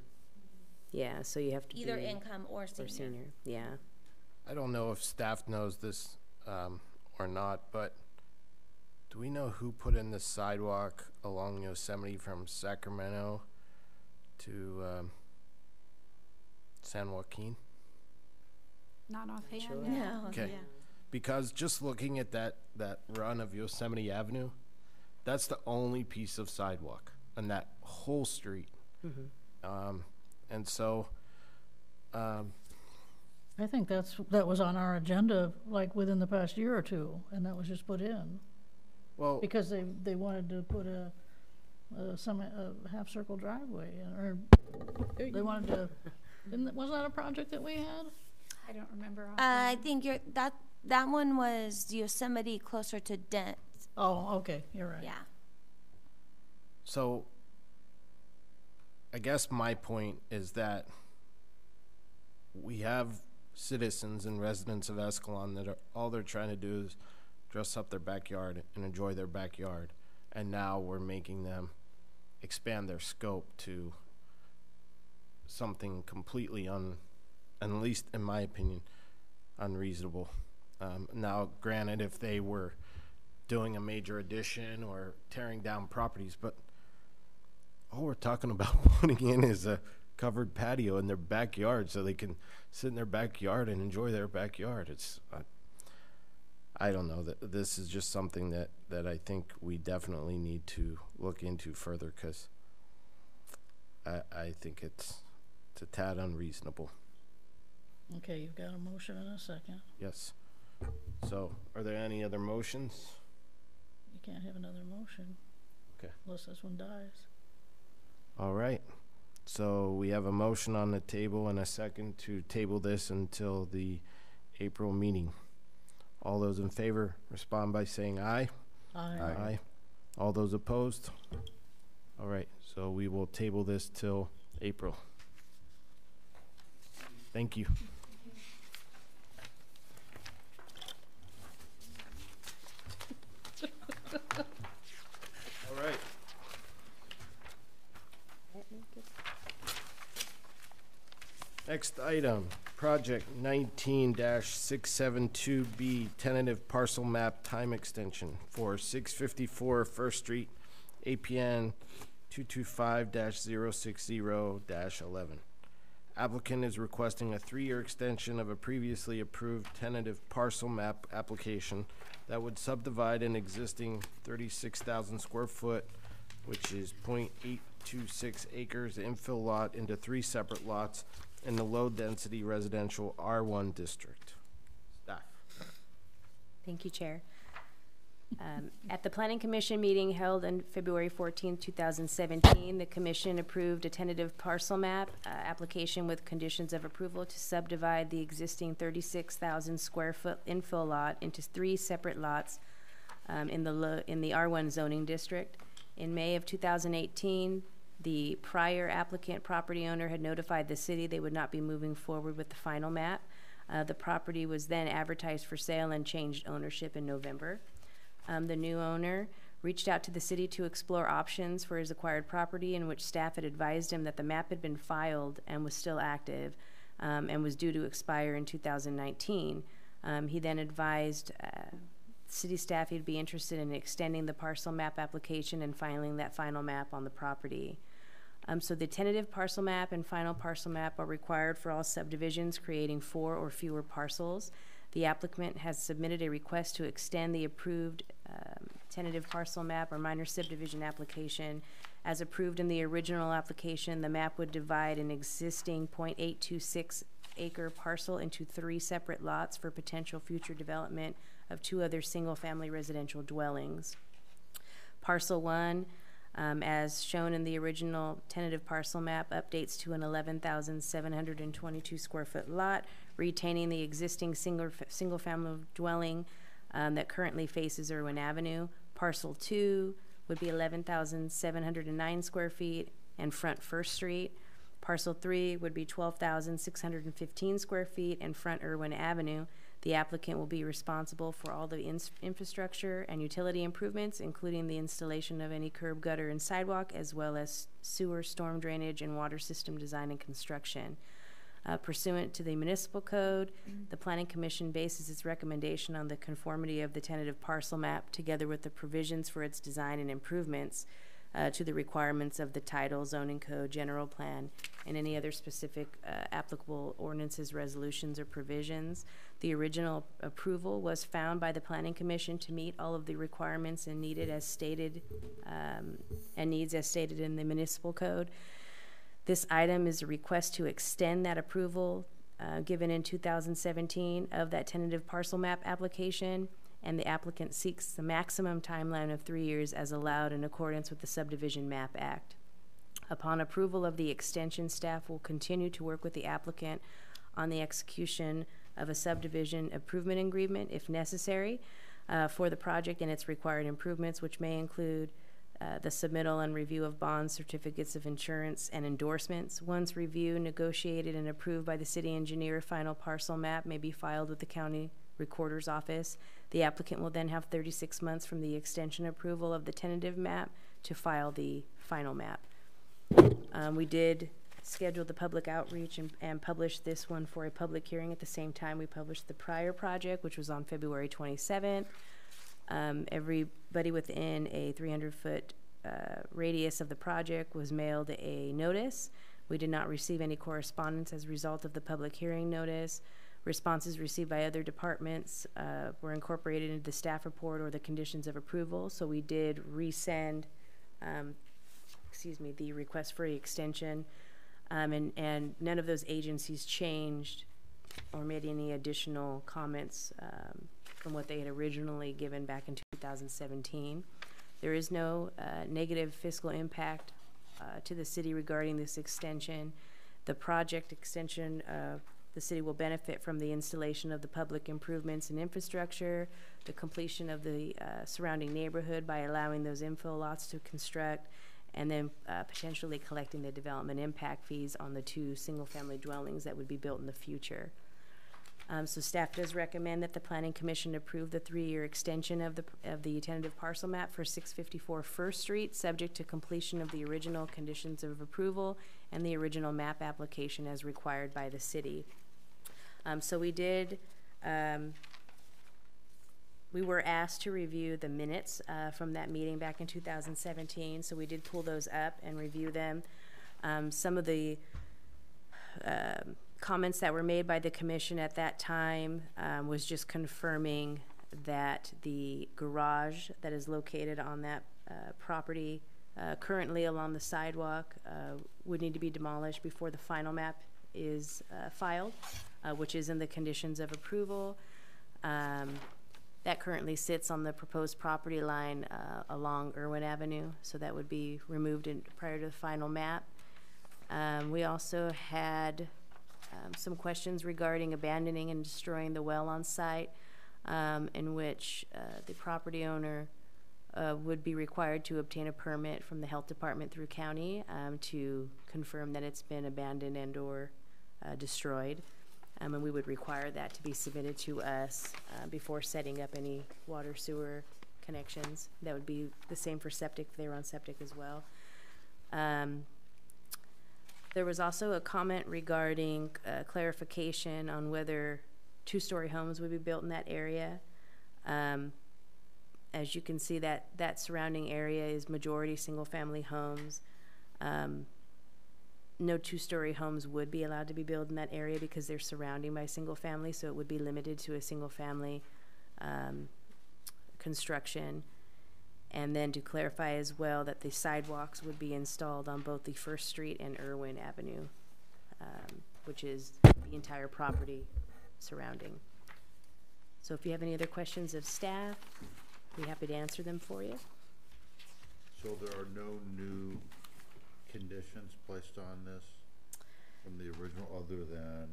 Yeah, so you have to Either be income or senior. Yeah. I don't know if staff knows this or not, but do we know who put in the sidewalk along Yosemite from Sacramento to San Joaquin? Not offhand. Sure. No. Okay. Because just looking at that run of Yosemite Avenue, that's the only piece of sidewalk on that whole street. And so, I think that was on our agenda, like, within the past year or two, and that was just put in. well, Because they wanted to put a half-circle driveway, or they wanted to, wasn't that a project that we had? I don't remember. I think that one was Yosemite closer to Dent. Oh, okay, you're right. Yeah. so I guess my point is that we have citizens and residents of Escalon that all they're trying to do is dress up their backyard and enjoy their backyard. And now we're making them expand their scope to something completely at least in my opinion, unreasonable. Now, granted, if they were doing a major addition or tearing down properties, but all we're talking about putting in is a covered patio in their backyard so they can sit in their backyard and enjoy their backyard. It's I don't know, that this is just something that I think we definitely need to look into further, because I think it's a tad unreasonable. Okay, you've got a motion and a second. Yes. So, are there any other motions? You can't have another motion. Okay. Unless this one dies. All right. So we have a motion on the table and a second to table this until the April meeting. All those in favor respond by saying aye. Aye. Aye. All those opposed? All right. So we will table this till April. Thank you. All right. Next item, project 19-672B, tentative parcel map time extension for 654 First Street, APN 225-060-11. Applicant is requesting a 3-year extension of a previously approved tentative parcel map application that would subdivide an existing 36,000 square foot, which is 0.826 acres infill lot, into 3 separate lots in the low-density residential R1 district. Staff. Thank you, Chair. At the Planning Commission meeting held on February 14, 2017, the Commission approved a tentative parcel map application with conditions of approval to subdivide the existing 36,000 square foot infill lot into 3 separate lots in the R1 zoning district. In May of 2018, the prior applicant property owner had notified the city they would not be moving forward with the final map. The property was then advertised for sale and changed ownership in November. The new owner reached out to the city to explore options for his acquired property, in which staff had advised him that the map had been filed and was still active and was due to expire in 2019. He then advised city staff he'd be interested in extending the parcel map application and filing that final map on the property. So the tentative parcel map and final parcel map are required for all subdivisions creating 4 or fewer parcels. The applicant has submitted a request to extend the approved tentative parcel map or minor subdivision application. As approved in the original application, the map would divide an existing 0.826 acre parcel into 3 separate lots for potential future development of 2 other single-family residential dwellings. Parcel 1, as shown in the original tentative parcel map, updates to an 11,722 square foot lot, retaining the existing single-family dwelling that currently faces Irwin Avenue. Parcel 2 would be 11,709 square feet and front First Street. Parcel 3 would be 12,615 square feet and front Irwin Avenue. The applicant will be responsible for all the infrastructure and utility improvements, including the installation of any curb, gutter, and sidewalk, as well as sewer, storm drainage, and water system design and construction. Pursuant to the municipal code, the Planning Commission bases its recommendation on the conformity of the tentative parcel map, together with the provisions for its design and improvements to the requirements of the title, zoning code, general plan, and any other specific applicable ordinances, resolutions, or provisions. The original approval was found by the Planning Commission to meet all of the requirements and needed as stated and needs as stated in the municipal code. This item is a request to extend that approval given in 2017 of that tentative parcel map application, and the applicant seeks the maximum timeline of 3 years as allowed in accordance with the Subdivision Map Act. Upon approval of the extension, staff will continue to work with the applicant on the execution of a subdivision improvement agreement if necessary for the project and its required improvements, which may include the submittal and review of bonds, certificates of insurance, and endorsements. Once reviewed, negotiated, and approved by the city engineer, final parcel map may be filed with the county recorder's office. The applicant will then have 36 months from the extension approval of the tentative map to file the final map. We did schedule the public outreach and publish this one for a public hearing at the same time we published the prior project, which was on February 27th. Everybody within a 300-foot radius of the project was mailed a notice. We did not receive any correspondence as a result of the public hearing notice. Responses received by other departments were incorporated into the staff report or the conditions of approval. So we did resend, the request for the extension, and none of those agencies changed or made any additional comments from what they had originally given back in 2017. There is no negative fiscal impact to the city regarding this extension. The project extension, the city will benefit from the installation of the public improvements and infrastructure, the completion of the surrounding neighborhood by allowing those infill lots to construct, and then potentially collecting the development impact fees on the 2 single-family dwellings that would be built in the future. So staff does recommend that the Planning Commission approve the 3-year extension of the tentative parcel map for 654 First Street, subject to completion of the original conditions of approval and the original map application as required by the city. So we did, we were asked to review the minutes from that meeting back in 2017, so we did pull those up and review them. Some of the comments that were made by the commission at that time was just confirming that the garage that is located on that property currently along the sidewalk would need to be demolished before the final map is filed, which is in the conditions of approval. That currently sits on the proposed property line along Irwin Avenue, so that would be removed prior to the final map. We also had some questions regarding abandoning and destroying the well on site, in which the property owner would be required to obtain a permit from the health department through county to confirm that it's been abandoned and or destroyed. And we would require that to be submitted to us before setting up any water sewer connections. That would be the same for septic, if they were on septic as well. There was also a comment regarding clarification on whether 2-story homes would be built in that area. As you can see, that surrounding area is majority single-family homes. No 2-story homes would be allowed to be built in that area because they're surrounding by single-family, so it would be limited to a single-family construction. And then to clarify as well that the sidewalks would be installed on both the First Street and Irwin Avenue, which is the entire property surrounding. So if you have any other questions of staff, I'd be happy to answer them for you. So there are no new conditions placed on this from the original other than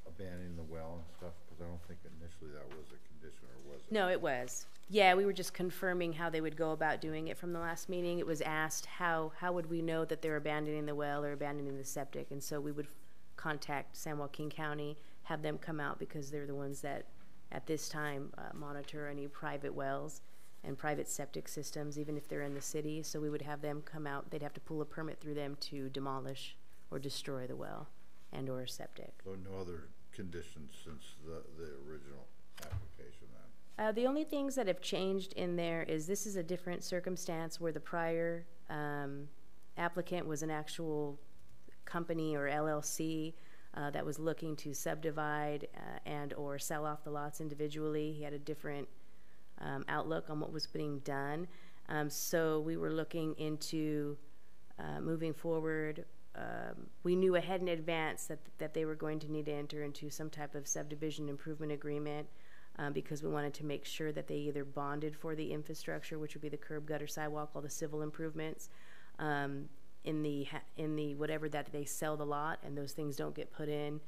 abandoning the well and stuff? Because I don't think initially that was a condition, or was it? No, it was. Yeah, we were just confirming how they would go about doing it from the last meeting. It was asked how would we know that they're abandoning the well or abandoning the septic, and so we would contact San Joaquin County, have them come out because they're the ones that at this time monitor any private wells and private septic systems, even if they're in the city. So we would have them come out. They'd have to pull a permit through them to demolish or destroy the well and or septic. So no other conditions since the original application then? The only things that have changed in there is this is a different circumstance where the prior applicant was an actual company or LLC that was looking to subdivide and or sell off the lots individually. He had a different outlook on what was being done. So we were looking into moving forward. We knew ahead in advance that they were going to need to enter into some type of subdivision improvement agreement because we wanted to make sure that they either bonded for the infrastructure, which would be the curb, gutter, sidewalk, all the civil improvements, in the whatever that they sell the lot and those things don't get put in.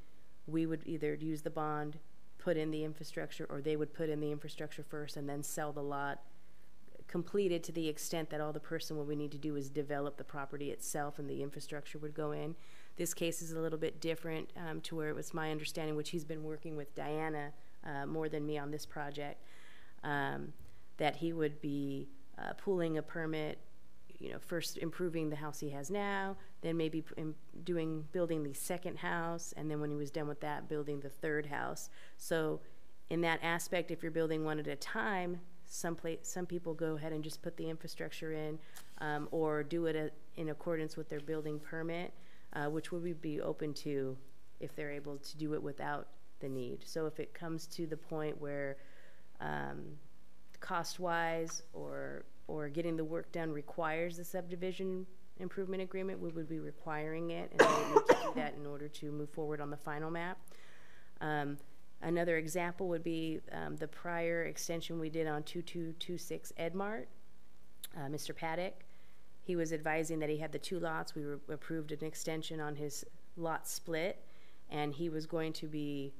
We would either use the bond, put in the infrastructure, or they would put in the infrastructure first and then sell the lot completed to the extent that all the person what we need to do is develop the property itself and the infrastructure would go in. This case is a little bit different, to where it was my understanding, which he's been working with Diana more than me on this project, that he would be pulling a permit, first improving the house he has now, then maybe building the second house, and then when he was done with that, building the third house. So in that aspect, if you're building one at a time, some people go ahead and just put the infrastructure in, or do it in accordance with their building permit, which would we be open to if they're able to do it without the need. So if it comes to the point where cost-wise or getting the work done requires the subdivision improvement agreement, we would be requiring it, and they would need to do that in order to move forward on the final map. Another example would be the prior extension we did on 2226 Edmart. Mr. Paddock, he was advising that he had the 2 lots. We approved an extension on his lot split, and he was going to be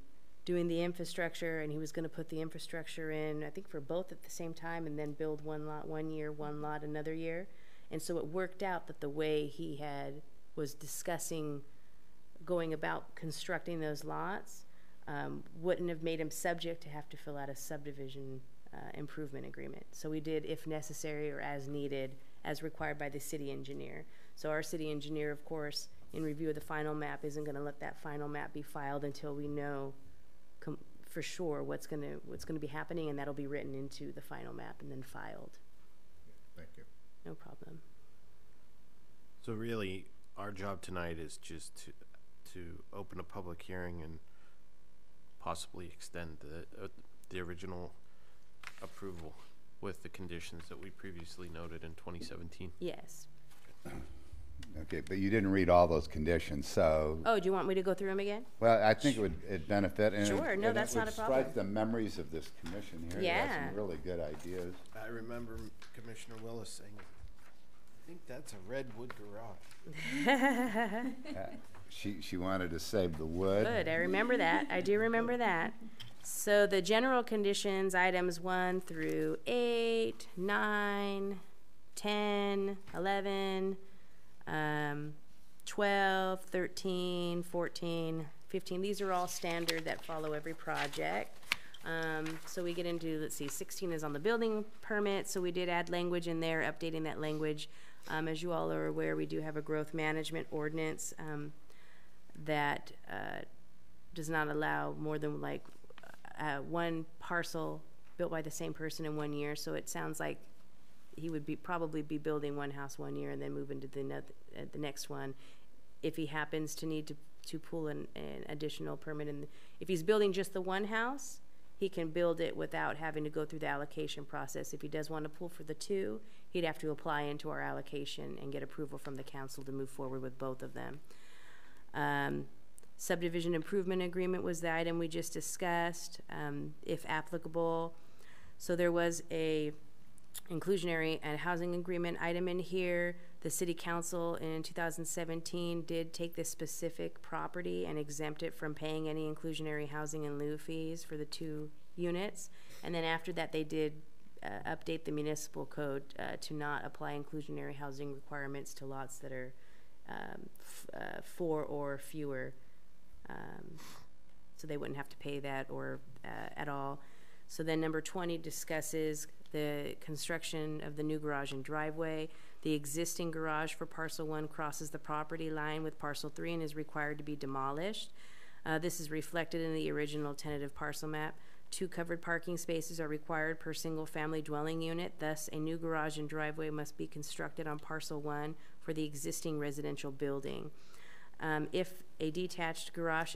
doing the infrastructure, and he was going to put the infrastructure in, I think, for both at the same time, and then build one lot 1 year, one lot another year. And so it worked out that the way he was discussing going about constructing those lots wouldn't have made him subject to have to fill out a subdivision improvement agreement. So we did, if necessary or as needed, as required by the city engineer. So our city engineer, of course, in review of the final map, isn't going to let that final map be filed until we know for sure what's going to be happening, and that'll be written into the final map and then filed. Thank you. No problem. So really, our job tonight is just to open a public hearing and possibly extend the original approval with the conditions that we previously noted in 2017. Yes. Okay, but you didn't read all those conditions, so. Oh, do you want me to go through them again? Well, I think it'd benefit. And Sure, no, that's not a problem. It would strike the mememories of this commission here. They Yeah. have some really good ideas. I remember Commissioner Willis saying, I think that's a redwood garage. She wanted to save the wood. Good, I remember that. I do remember that. So the general conditions, items 1 through 8, 9, 10, 11, 12, 13, 14, 15. These are all standard that follow every project. So we get into, let's see, 16 is on the building permit. So we did add language in there, updating that language. As you all are aware, we do have a growth management ordinance that does not allow more than one parcel built by the same person in 1 year. So it sounds like he would probably be building one house 1 year and then move into the next one if he happens to need to pull an additional permit. And if he's building just the one house, he can build it without having to go through the allocation process. If he does want to pull for the 2, he'd have to apply into our allocation and get approval from the council to move forward with both of them. Subdivision improvement agreement was the item we just discussed, if applicable. So there was a inclusionary and housing agreement item in here. The city council in 2017 did take this specific property and exempt it from paying any inclusionary housing in lieu fees for the 2 units. And then after that, they did update the municipal code to not apply inclusionary housing requirements to lots that are 4 or fewer. So they wouldn't have to pay that or at all. So then number 20 discusses the construction of the new garage and driveway. The existing garage for parcel 1 crosses the property line with parcel 3 and is required to be demolished. This is reflected in the original tentative parcel map. 2 covered parking spaces are required per single family dwelling unit. Thus, a new garage and driveway must be constructed on parcel 1 for the existing residential building. If a detached garage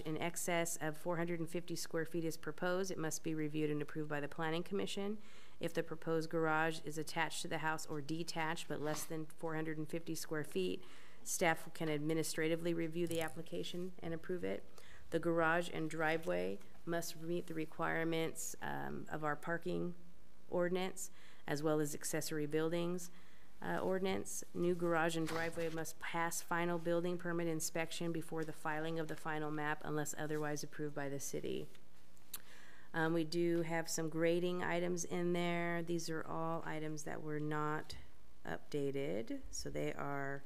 in excess of 450 square feet is proposed, it must be reviewed and approved by the Planning Commission. If the proposed garage is attached to the house or detached but less than 450 square feet, staff can administratively review the application and approve it. The garage and driveway must meet the requirements of our parking ordinance as well as accessory buildings ordinance. New garage and driveway must pass final building permit inspection before the filing of the final map unless otherwise approved by the city. We do have some grading items in there. These are all items that were not updated, so they are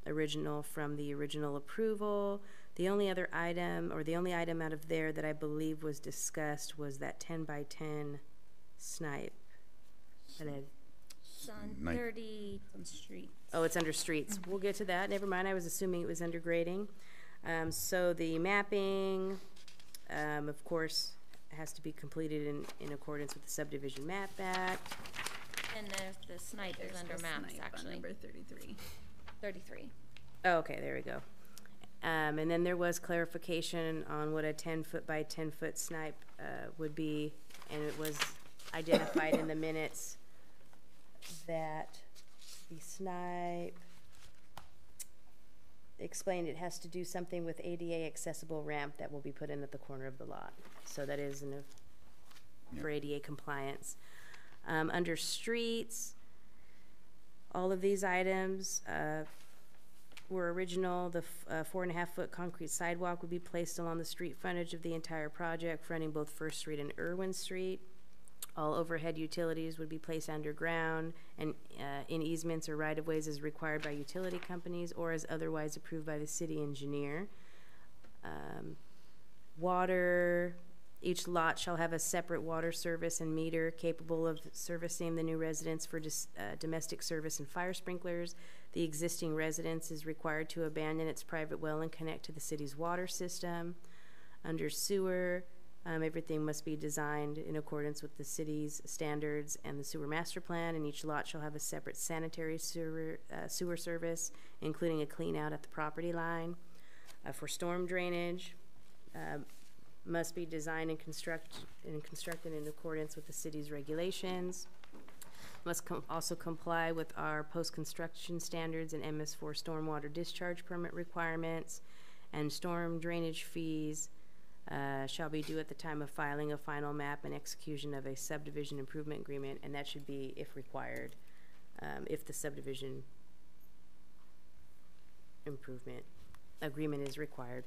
original from the original approval. The only other item, or the only item out of there that I believe was discussed was that 10 by 10 snipe. And then, It's on Nine- 30. On street. oh, it's under streets. We'll get to that. Never mind. I was assuming it was under grading. So the mapping, of course, has to be completed in accordance with the subdivision map act. And there's the snipe is under maps, actually. Number 33. 33. Oh, okay, there we go. And then there was clarification on what a 10-foot by 10-foot snipe would be, and it was identified in the minutes that the snipe explained it has to do something with ADA accessible ramp that will be put in at the corner of the lot. So that is for ADA compliance. Under streets, all of these items were original. The 4.5-foot concrete sidewalk would be placed along the street frontage of the entire project, fronting both First Street and Irwin Street. All overhead utilities would be placed underground and in easements or right-of-ways as required by utility companies or as otherwise approved by the city engineer. Water, each lot shall have a separate water service and meter capable of servicing the new residents for domestic service and fire sprinklers. The existing residence is required to abandon its private well and connect to the city's water system. Under sewer, everything must be designed in accordance with the city's standards and the sewer master plan, and each lot shall have a separate sanitary sewer service, including a clean out at the property line. For storm drainage, must be designed and constructed in accordance with the city's regulations. Must also comply with our post-construction standards and MS4 stormwater discharge permit requirements, and storm drainage fees shall be due at the time of filing a final map and execution of a subdivision improvement agreement, and that should be if required, if the subdivision improvement agreement is required.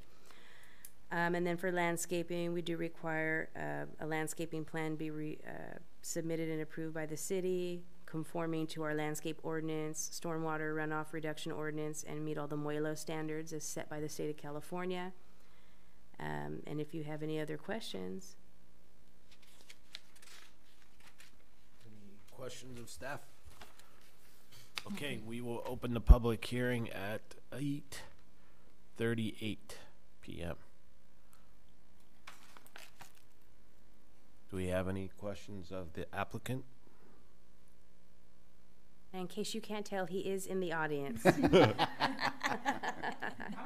And then for landscaping, we do require a landscaping plan be submitted and approved by the city, conforming to our landscape ordinance, stormwater runoff reduction ordinance, and meet all the MOILO standards as set by the state of California. And if you have any other questions. Any questions of staff? Okay, we will open the public hearing at 8:38 p.m. Do we have any questions of the applicant? In case you can't tell, he is in the audience. I'm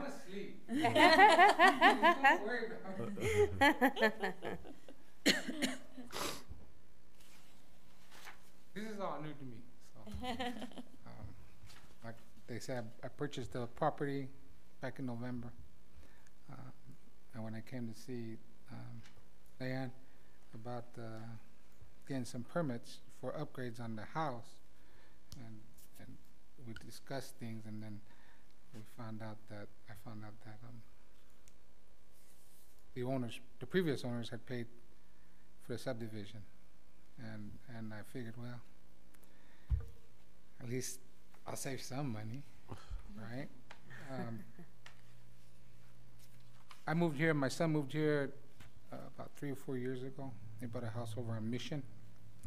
asleep. Don't worry about it. This is all new to me. So, like they said, I purchased the property back in November. And when I came to see Leanne about getting some permits for upgrades on the house, and we discussed things, and then I found out that the previous owners had paid for the subdivision, and I figured, well, at least I'll save some money, right? I moved here. My son moved here about 3 or 4 years ago. They bought a house over on Mission,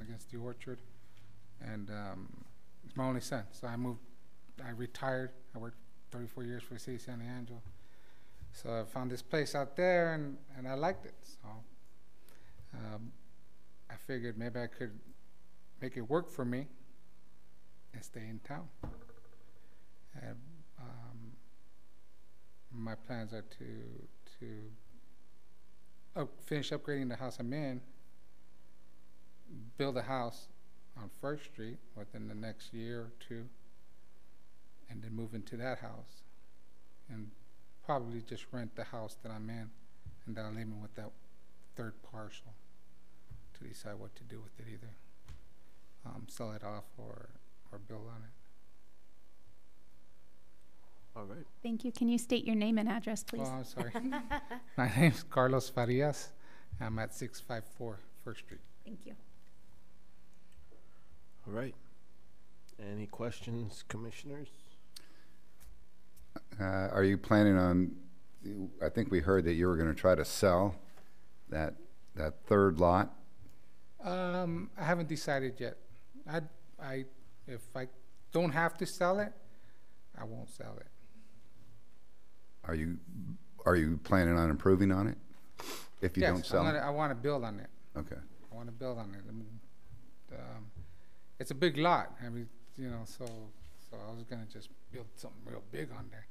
against the Orchard, and it's my only son. So I retired. I worked 34 years for the city of San Angelo. So I found this place out there, and I liked it. So I figured maybe I could make it work for me and stay in town. And my plans are to finish upgrading the house I'm in, build a house on First Street within the next year or two, and then move into that house, and probably just rent the house that I'm in, and then I'll leave me with that third parcel to decide what to do with it, either sell it off or build on it. All right. Thank you. Can you state your name and address, please? Oh, I'm sorry. My name's Carlos Farias. I'm at 654 First Street. Thank you. All right. Any questions, commissioners? Are you planning on, I think we heard that you were gonna try to sell that third lot? I haven't decided yet. If I don't have to sell it, I won't sell it. Are you planning on improving on it if you don't sell it? I want to build on it. Okay. I want to build on it. I mean, it's a big lot. I mean, you know, so I was gonna just build something real big on there,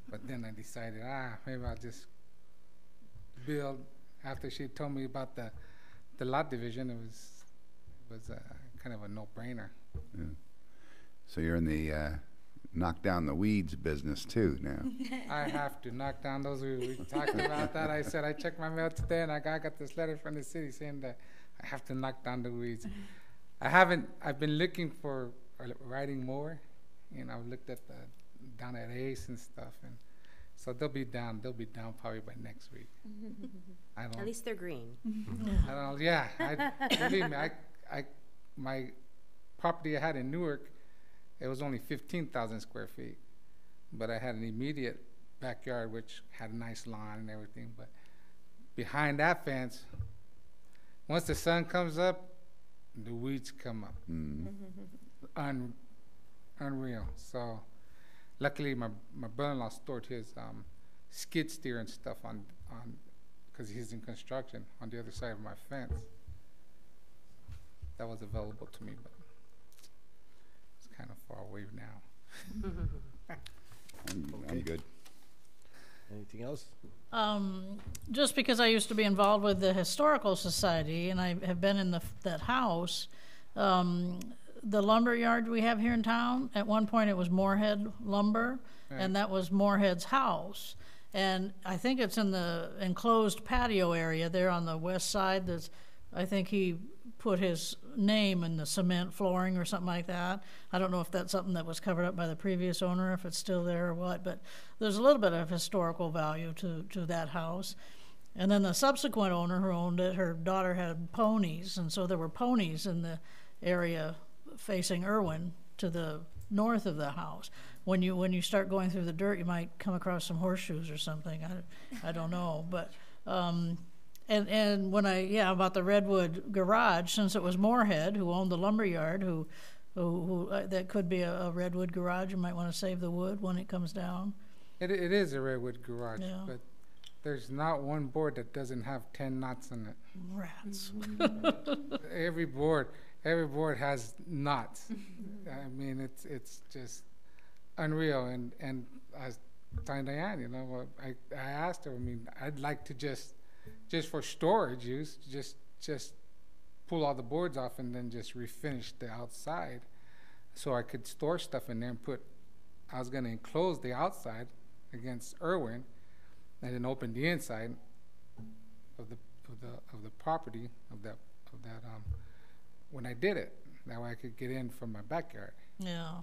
but then I decided, maybe I'll just build. After she told me about the lot division, it was kind of a no-brainer. Yeah. So you're in the knock down the weeds business too now. I have to knock down those weeds. We talked about that. I said I checked my mail today, and I got this letter from the city saying that I have to knock down the weeds. I've been looking for a riding mower, and I've looked at down at Ace and stuff, and so they'll be down probably by next week. At least they're green. I don't. Yeah, believe me, my property I had in Newark, it was only 15,000 square feet, but I had an immediate backyard which had a nice lawn and everything. But behind that fence, once the sun comes up, the weeds come up. Unreal. So luckily my brother-in-law stored his skid steer and stuff on because he's in construction on the other side of my fence. That was available to me, but it's kind of far away now. I'm good. Anything else? Just because I used to be involved with the Historical Society and I have been in that house, the lumber yard we have here in town, at one point it was Moorhead Lumber, and that was Moorhead's house. And I think it's in the enclosed patio area there on the west side. I think he put his name in the cement flooring or something like that. I don't know if that's something that was covered up by the previous owner, if it's still there or what, but there's a little bit of historical value to that house. And then the subsequent owner who owned it, her daughter had ponies, and so there were ponies in the area facing Irwin to the north of the house. When you start going through the dirt, you might come across some horseshoes or something. I don't know, but and when about the Redwood Garage, since it was Moorhead who owned the lumber yard, who that could be a Redwood Garage. You might want to save the wood when it comes down. It is a Redwood Garage, Yeah. but there's not one board that doesn't have 10 knots in it. Rats. Every board has knots. I mean, it's just unreal. And I was telling Diane, you know, I asked her. I mean, I'd like to just for storage use, just pull all the boards off and then just refinish the outside, so I could store stuff in there and I was going to enclose the outside against Irwin, and then open the inside of the property of that when I did it. That way I could get in from my backyard. Yeah.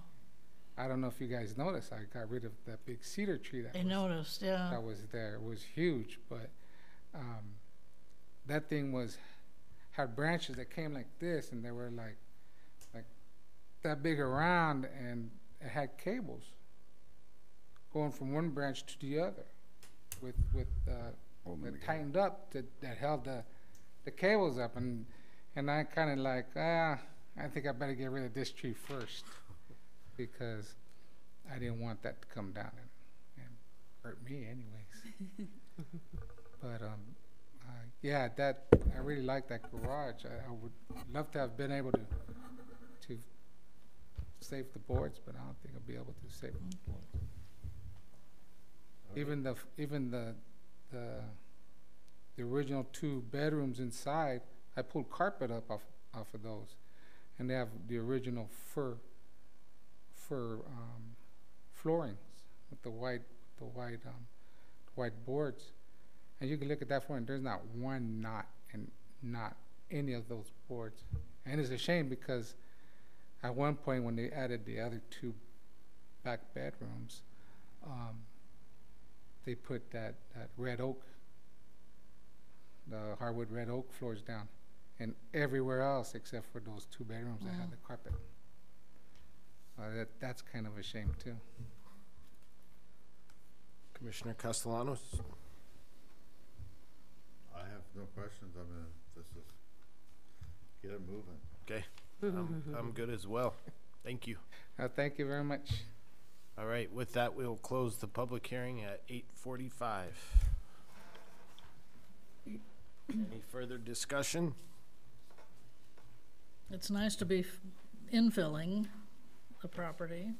I don't know if you guys noticed, I got rid of that big cedar tree that noticed, yeah. That was there. It was huge, but that thing had branches that came like this, and they were like that big around, and it had cables going from one branch to the other with that tightened up that held the cables up, and I kind of I think I better get rid of this tree first, because I didn't want that to come down and hurt me anyways. But I really like that garage. I would love to have been able to save the boards, but I don't think I'll be able to save the boards. Even the original 2 bedrooms inside, I pulled carpet up off of those, and they have the original fir floorings with the white boards, and you can look at that flooring. There's not one knot in not any of those boards, and it's a shame because at one point when they added the other 2 back bedrooms, they put that red oak, the hardwood red oak floors down, and everywhere else except for those 2 bedrooms that had the carpet. That's kind of a shame too. Commissioner Castellanos? I have no questions. I mean, this is, get it moving. Okay, I'm good as well. Thank you. Thank you very much. All right, with that, we'll close the public hearing at 8:45. Any further discussion? It's nice to be infilling the property.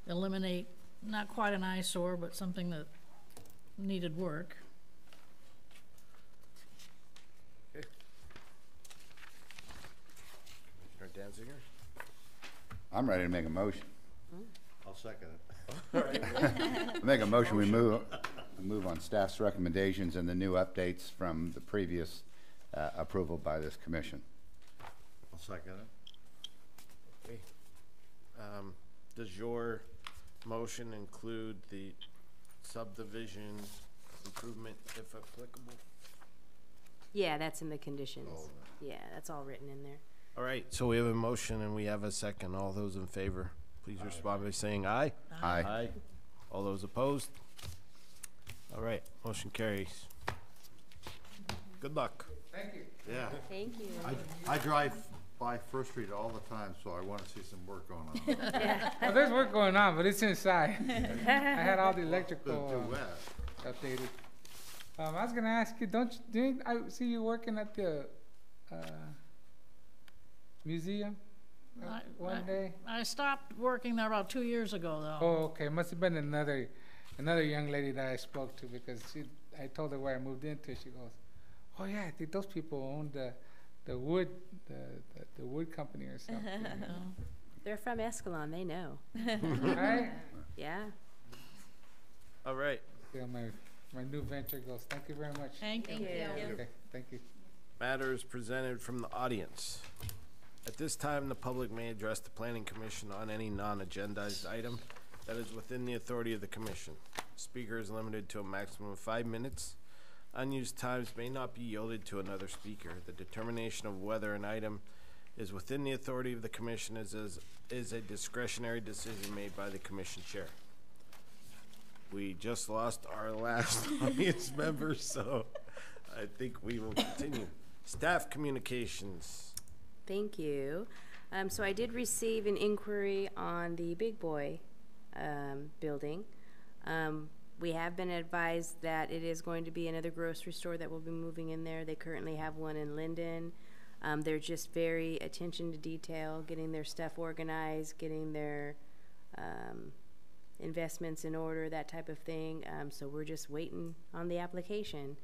Eliminate, not quite an eyesore, but something that needed work. Commissioner Danziger? I'm ready to make a motion. I'll second it. Make a motion, we move on staff's recommendations and the new updates from the previous approval by this commission. I'll second it. Okay. Does your motion include the subdivision improvement if applicable? Yeah, that's in the conditions. Oh. Yeah, that's all written in there. All right, so we have a motion and we have a second. All those in favor, please respond by saying aye. Aye. Aye. All those opposed? All right, motion carries. Good luck. Thank you. Yeah. Thank you. I drive by First Street all the time, so I want to see some work going on. Well, there's work going on, but it's inside. I had all the Too electrical wet. updated. I was gonna ask you, didn't I see you working at the museum one day? I stopped working there about 2 years ago, though. Oh, okay. Must have been another young lady that I spoke to, because I told her where I moved into. She goes, "Oh yeah, I think those people own the wood company or something." They're from Escalon, they know. Right? Yeah. All right. Yeah, my new venture goes. Thank you very much. Thank you. Okay, thank you. Matters presented from the audience. At this time, the public may address the Planning Commission on any non-agendized item that is within the authority of the commission. Speaker is limited to a maximum of 5 minutes. Unused times may not be yielded to another speaker. The determination of whether an item is within the authority of the commission is a discretionary decision made by the commission chair. We just lost our last audience member, so I think we will continue. Staff communications. Thank you. So I did receive an inquiry on the Big Boy building. We have been advised that it is going to be another grocery store that will be moving in there. They currently have one in Linden. They're just very attention to detail, getting their stuff organized, getting their investments in order, that type of thing. So we're just waiting on the application,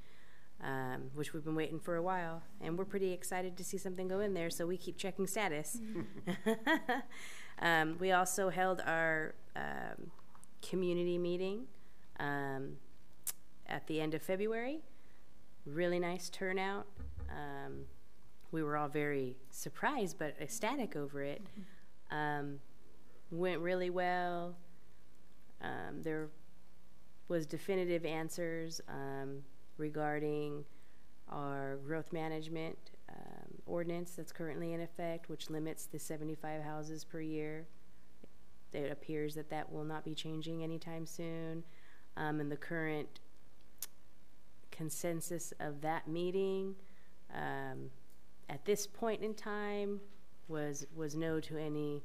which we've been waiting for a while. And we're pretty excited to see something go in there, so we keep checking status. We also held our community meeting at the end of February. Really nice turnout. We were all very surprised but ecstatic over it. Went really well. There was definitive answers regarding our growth management ordinance that's currently in effect, which limits the 75 houses per year. It appears that that will not be changing anytime soon. And the current consensus of that meeting at this point in time was no to any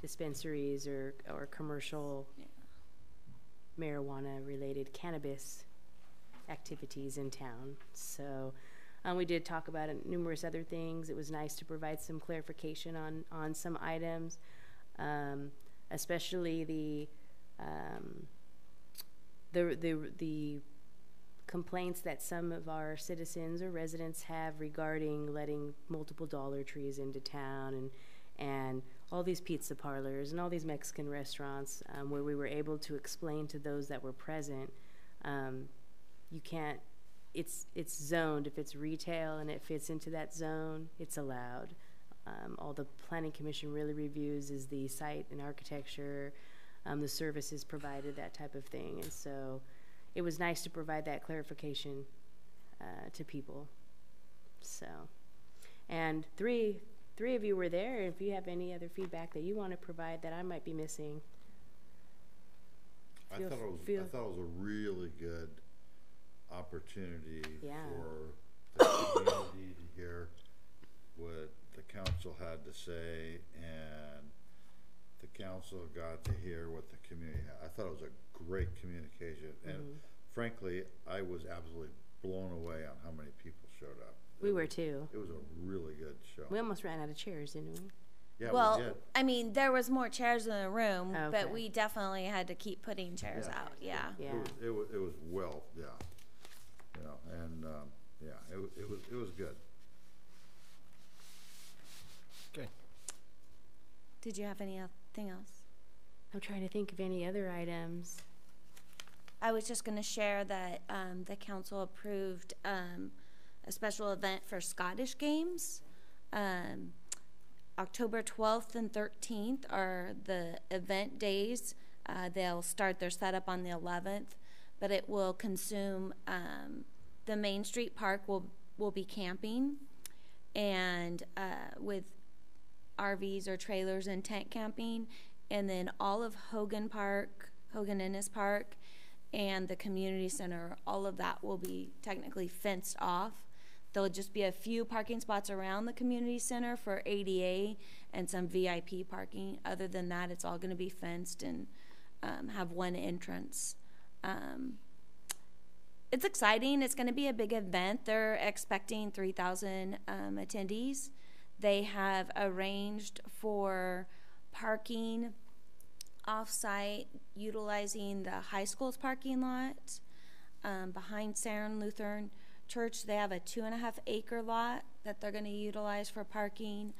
dispensaries or commercial marijuana related cannabis activities in town. So we did talk about numerous other things. It was nice to provide some clarification on some items, especially the complaints that some of our citizens or residents have regarding letting multiple Dollar Trees into town and all these pizza parlors and all these Mexican restaurants, where we were able to explain to those that were present, you can't, it's zoned. If it's retail and it fits into that zone, it's allowed. All the Planning Commission really reviews is the site and architecture, the services provided, that type of thing. And so it was nice to provide that clarification to people. So, and three of you were there. If you have any other feedback that you want to provide that I might be missing. I Feel- thought it was, I feel- thought it was a really good opportunity Yeah. for the community to hear what the council had to say, and the council got to hear what the community had. I thought it was a great communication, and frankly, I was absolutely blown away on how many people showed up. We were too. It was a really good show. We almost ran out of chairs, didn't we? Yeah, Well, we did. I mean, there was more chairs in the room, Okay. but we definitely had to keep putting chairs Yeah. out. Yeah. Yeah. It was well, yeah. You know, and, yeah, it was good. Okay. Did you have anything else? I'm trying to think of any other items. I was just going to share that the council approved a special event for Scottish Games. October 12th and 13th are the event days. They'll start their setup on the 11th, but it will consume the Main Street Park will be camping, and with RVs or trailers and tent camping, and then all of Hogan Innes Park, and the community center, all of that will be technically fenced off. There'll just be a few parking spots around the community center for ADA and some VIP parking. Other than that, it's all going to be fenced and have one entrance. It's exciting. It's going to be a big event. They're expecting 3,000 attendees. They have arranged for parking off-site, utilizing the high school's parking lot behind Saron Lutheran Church. They have a 2.5 acre lot that they're going to utilize for parking,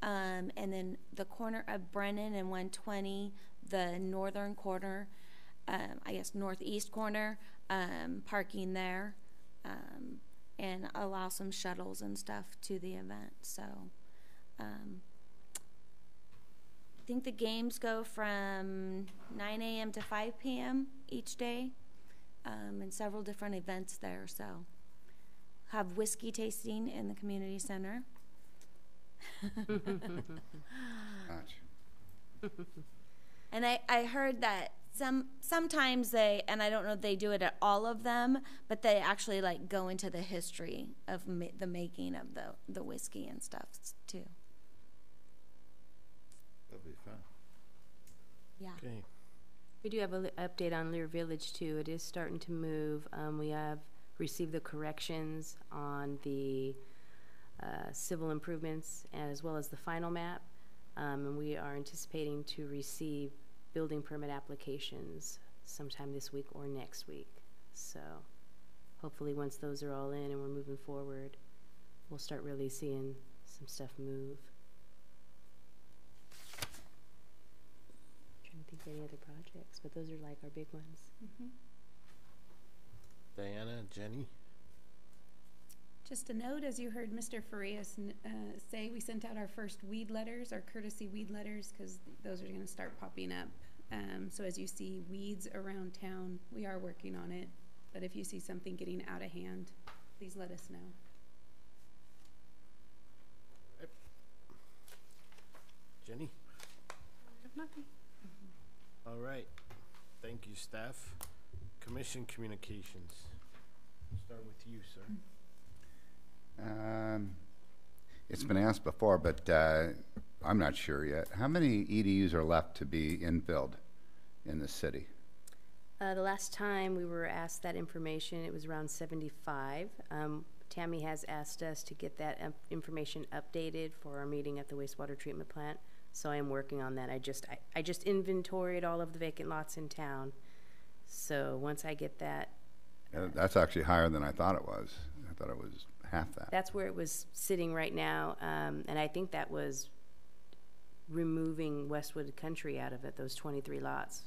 and then the corner of Brennan and 120, the northern corner, I guess northeast corner, parking there, and allow some shuttles and stuff to the event. So I think the games go from 9 a.m. to 5 p.m. each day, and several different events there. So have whiskey tasting in the community center. And I heard that sometimes they, and I don't know if they do it at all of them, but they actually like go into the history of the making of the whiskey and stuff too. That'd be fun. Yeah. Okay. We do have an update on Lear Village too. It is starting to move. We have received the corrections on the civil improvements as well as the final map. And we are anticipating to receive building permit applications sometime this week or next week. So hopefully once those are all in and we're moving forward, we'll start really seeing some stuff move. Trying to think of any other projects, but those are like our big ones. Diana, Jenny? Just a note, as you heard Mr. Farias say, we sent out our first weed letters, our courtesy weed letters, because those are going to start popping up. So as you see weeds around town, we are working on it. But if you see something getting out of hand, please let us know. Jenny? All right. Thank you, staff. Commission communications. Start with you, sir. It's been asked before, but I'm not sure yet. How many EDUs are left to be infilled in the city? The last time we were asked that information, it was around 75. Tammy has asked us to get that information updated for our meeting at the wastewater treatment plant. So I am working on that. I just inventoried all of the vacant lots in town. So once I get that. That's actually higher than I thought it was. I thought it was half that. That's where it was sitting right now. And I think that was removing Westwood Country out of it, those 23 lots,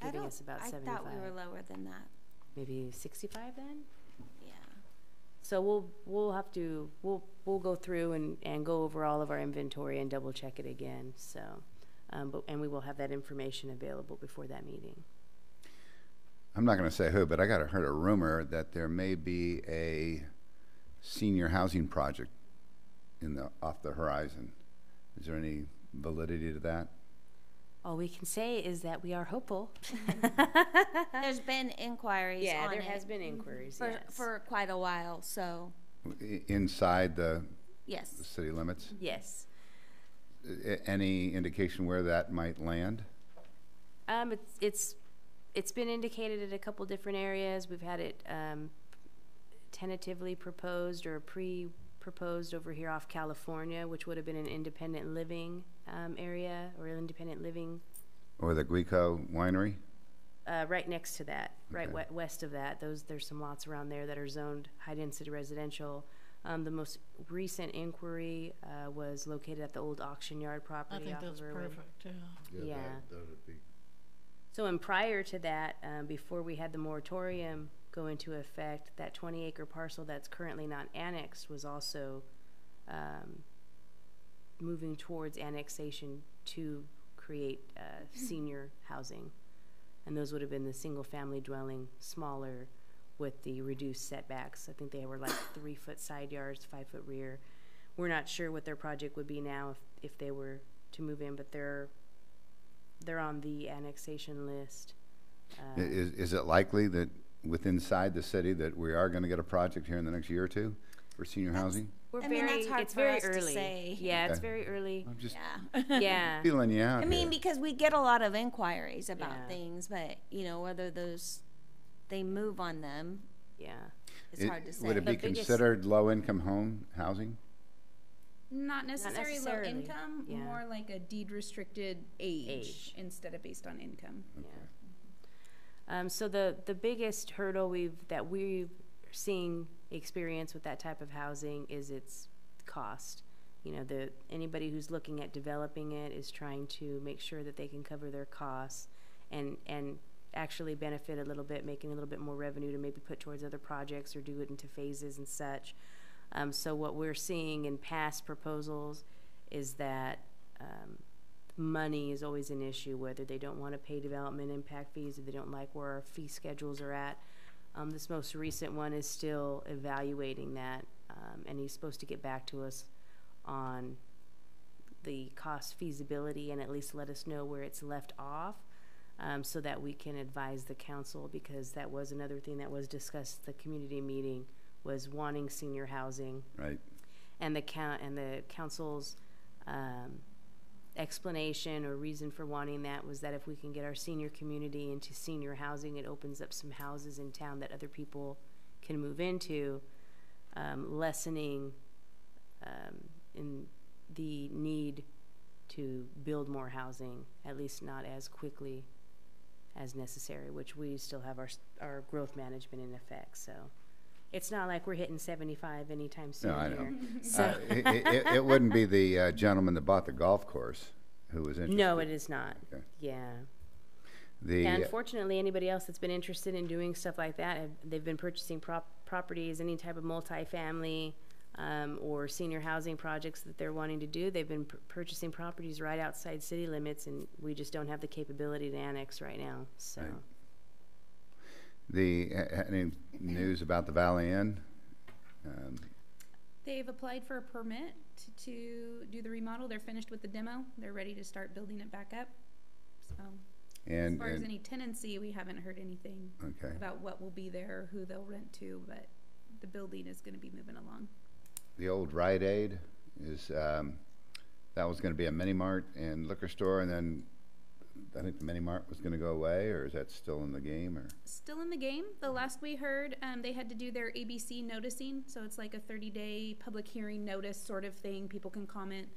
giving us about 75. I thought we were lower than that. Maybe 65 then? Yeah. So we'll have to, we'll go through and go over all of our inventory and double check it again. So, and we will have that information available before that meeting. I'm not going to say who, but I heard a rumor that there may be a senior housing project off the horizon. Is there any validity to that? All we can say is that we are hopeful. There's been inquiries Yeah, on there it has been inquiries, for, yes. for quite a while, so, Inside the yes. city limits? Yes. Any indication where that might land? It's been indicated at a couple different areas. We've had it tentatively proposed or pre-proposed over here off California, which would have been an independent living area or an independent living. Or the Guico Winery? Right next to that, right Okay. west of that. There's some lots around there that are zoned high-density residential. The most recent inquiry was located at the old auction yard I property think off that's of Irwin. perfect, yeah. Yeah. That would be, So, and prior to that, before we had the moratorium go into effect, that 20-acre parcel that's currently not annexed was also moving towards annexation to create senior housing. And those would have been the single-family dwelling, smaller, with the reduced setbacks. I think they were like 3-foot side yards, 5-foot rear. We're not sure what their project would be now if they were to move in, but they're on the annexation list. Is it likely that inside the city that we are going to get a project here in the next year or two for senior housing? We're I mean, that's hard it's for very us to early. say. Yeah, it's Okay. very early. I'm just Yeah. Yeah. feeling you out I mean, here. because we get a lot of inquiries about Yeah. things, but, you know, whether they move on them, Yeah. it's hard to say. Would it be The biggest- considered low-income home housing? Not necessarily low necessarily, income, yeah. more like a deed restricted age, Age. instead of based on income. Yeah. So the biggest hurdle that we're seeing experience with that type of housing is its cost. You know, anybody who's looking at developing it is trying to make sure that they can cover their costs and actually benefit a little bit, making a little bit more revenue to maybe put towards other projects or do it into phases and such. So what we're seeing in past proposals is that money is always an issue, whether they don't want to pay development impact fees or they don't like where our fee schedules are at. This most recent one is still evaluating that, and he's supposed to get back to us on the cost feasibility and at least let us know where it's left off, so that we can advise the council, because that was another thing that was discussed at the community meeting, was wanting senior housing. Right. And the council's explanation or reason for wanting that was that if we can get our senior community into senior housing, it opens up some houses in town that other people can move into, lessening in the need to build more housing, at least not as quickly as necessary, which we still have our growth management in effect. So it's not like we're hitting 75 anytime soon. No, I know. here. So It wouldn't be the gentleman that bought the golf course who was interested? no, it is not. Okay. Yeah. The, And unfortunately, anybody else that's been interested in doing stuff like that, they've been purchasing properties, any type of multifamily or senior housing projects that they're wanting to do. They've been purchasing properties right outside city limits, and we just don't have the capability to annex right now. So. Right. Any news about the Valley Inn? They've applied for a permit to do the remodel. They're finished with the demo. They're ready to start building it back up. So as far as any tenancy, we haven't heard anything Okay. about what will be there, who they'll rent to, but the building is going to be moving along. The old Rite Aid is, that was going to be a mini mart and liquor store, and then I think the mini mart was going to go away, or is that still in the game? Or Still in the game. The last we heard, they had to do their ABC noticing, so it's like a 30-day public hearing notice sort of thing. People can comment,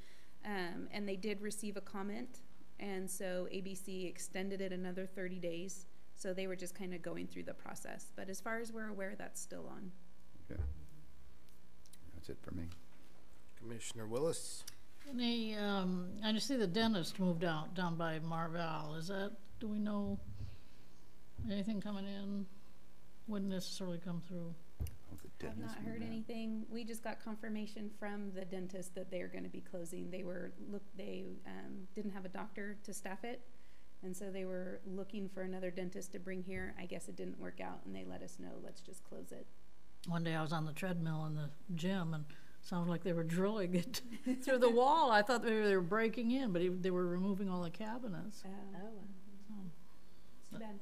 and they did receive a comment, and so ABC extended it another 30 days. So they were just kind of going through the process. But as far as we're aware, that's still on. okay. That's it for me. Commissioner Willis? I just see the dentist moved out down by Marval. Do we know anything coming in? Wouldn't necessarily come through. Oh, the I've dentist not heard moved out. anything. We just got confirmation from the dentist that they're going to be closing. They didn't have a doctor to staff it, and so they were looking for another dentist to bring here. I guess it didn't work out, and they let us know, let's just close it. One day I was on the treadmill in the gym and Sounded like they were drilling it through the wall. I thought maybe they were breaking in, but they were removing all the cabinets. Too bad.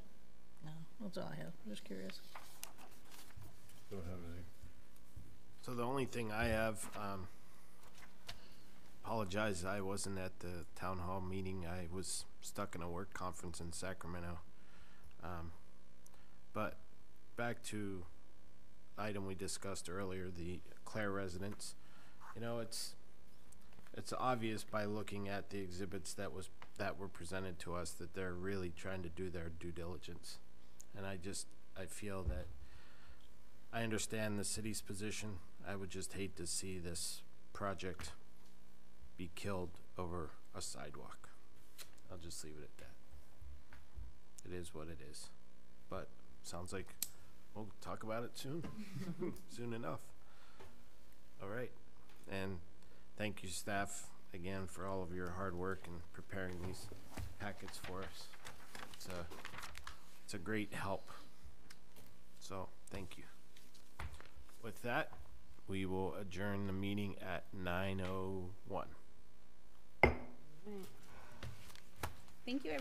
No, that's all I have. Just curious. Don't have anything. So the only thing I have, apologize, I wasn't at the town hall meeting. I was stuck in a work conference in Sacramento. But back to the item we discussed earlier, the Clare residence. You know, it's obvious by looking at the exhibits that were presented to us that they're really trying to do their due diligence. And I feel that I understand the city's position. I would just hate to see this project be killed over a sidewalk. I'll just leave it at that. It is what it is. But sounds like we'll talk about it soon. Soon enough. All right. And thank you, staff, again, for all of your hard work in preparing these packets for us. It's a great help. So, thank you. With that, we will adjourn the meeting at 9:01. Thank you, everyone.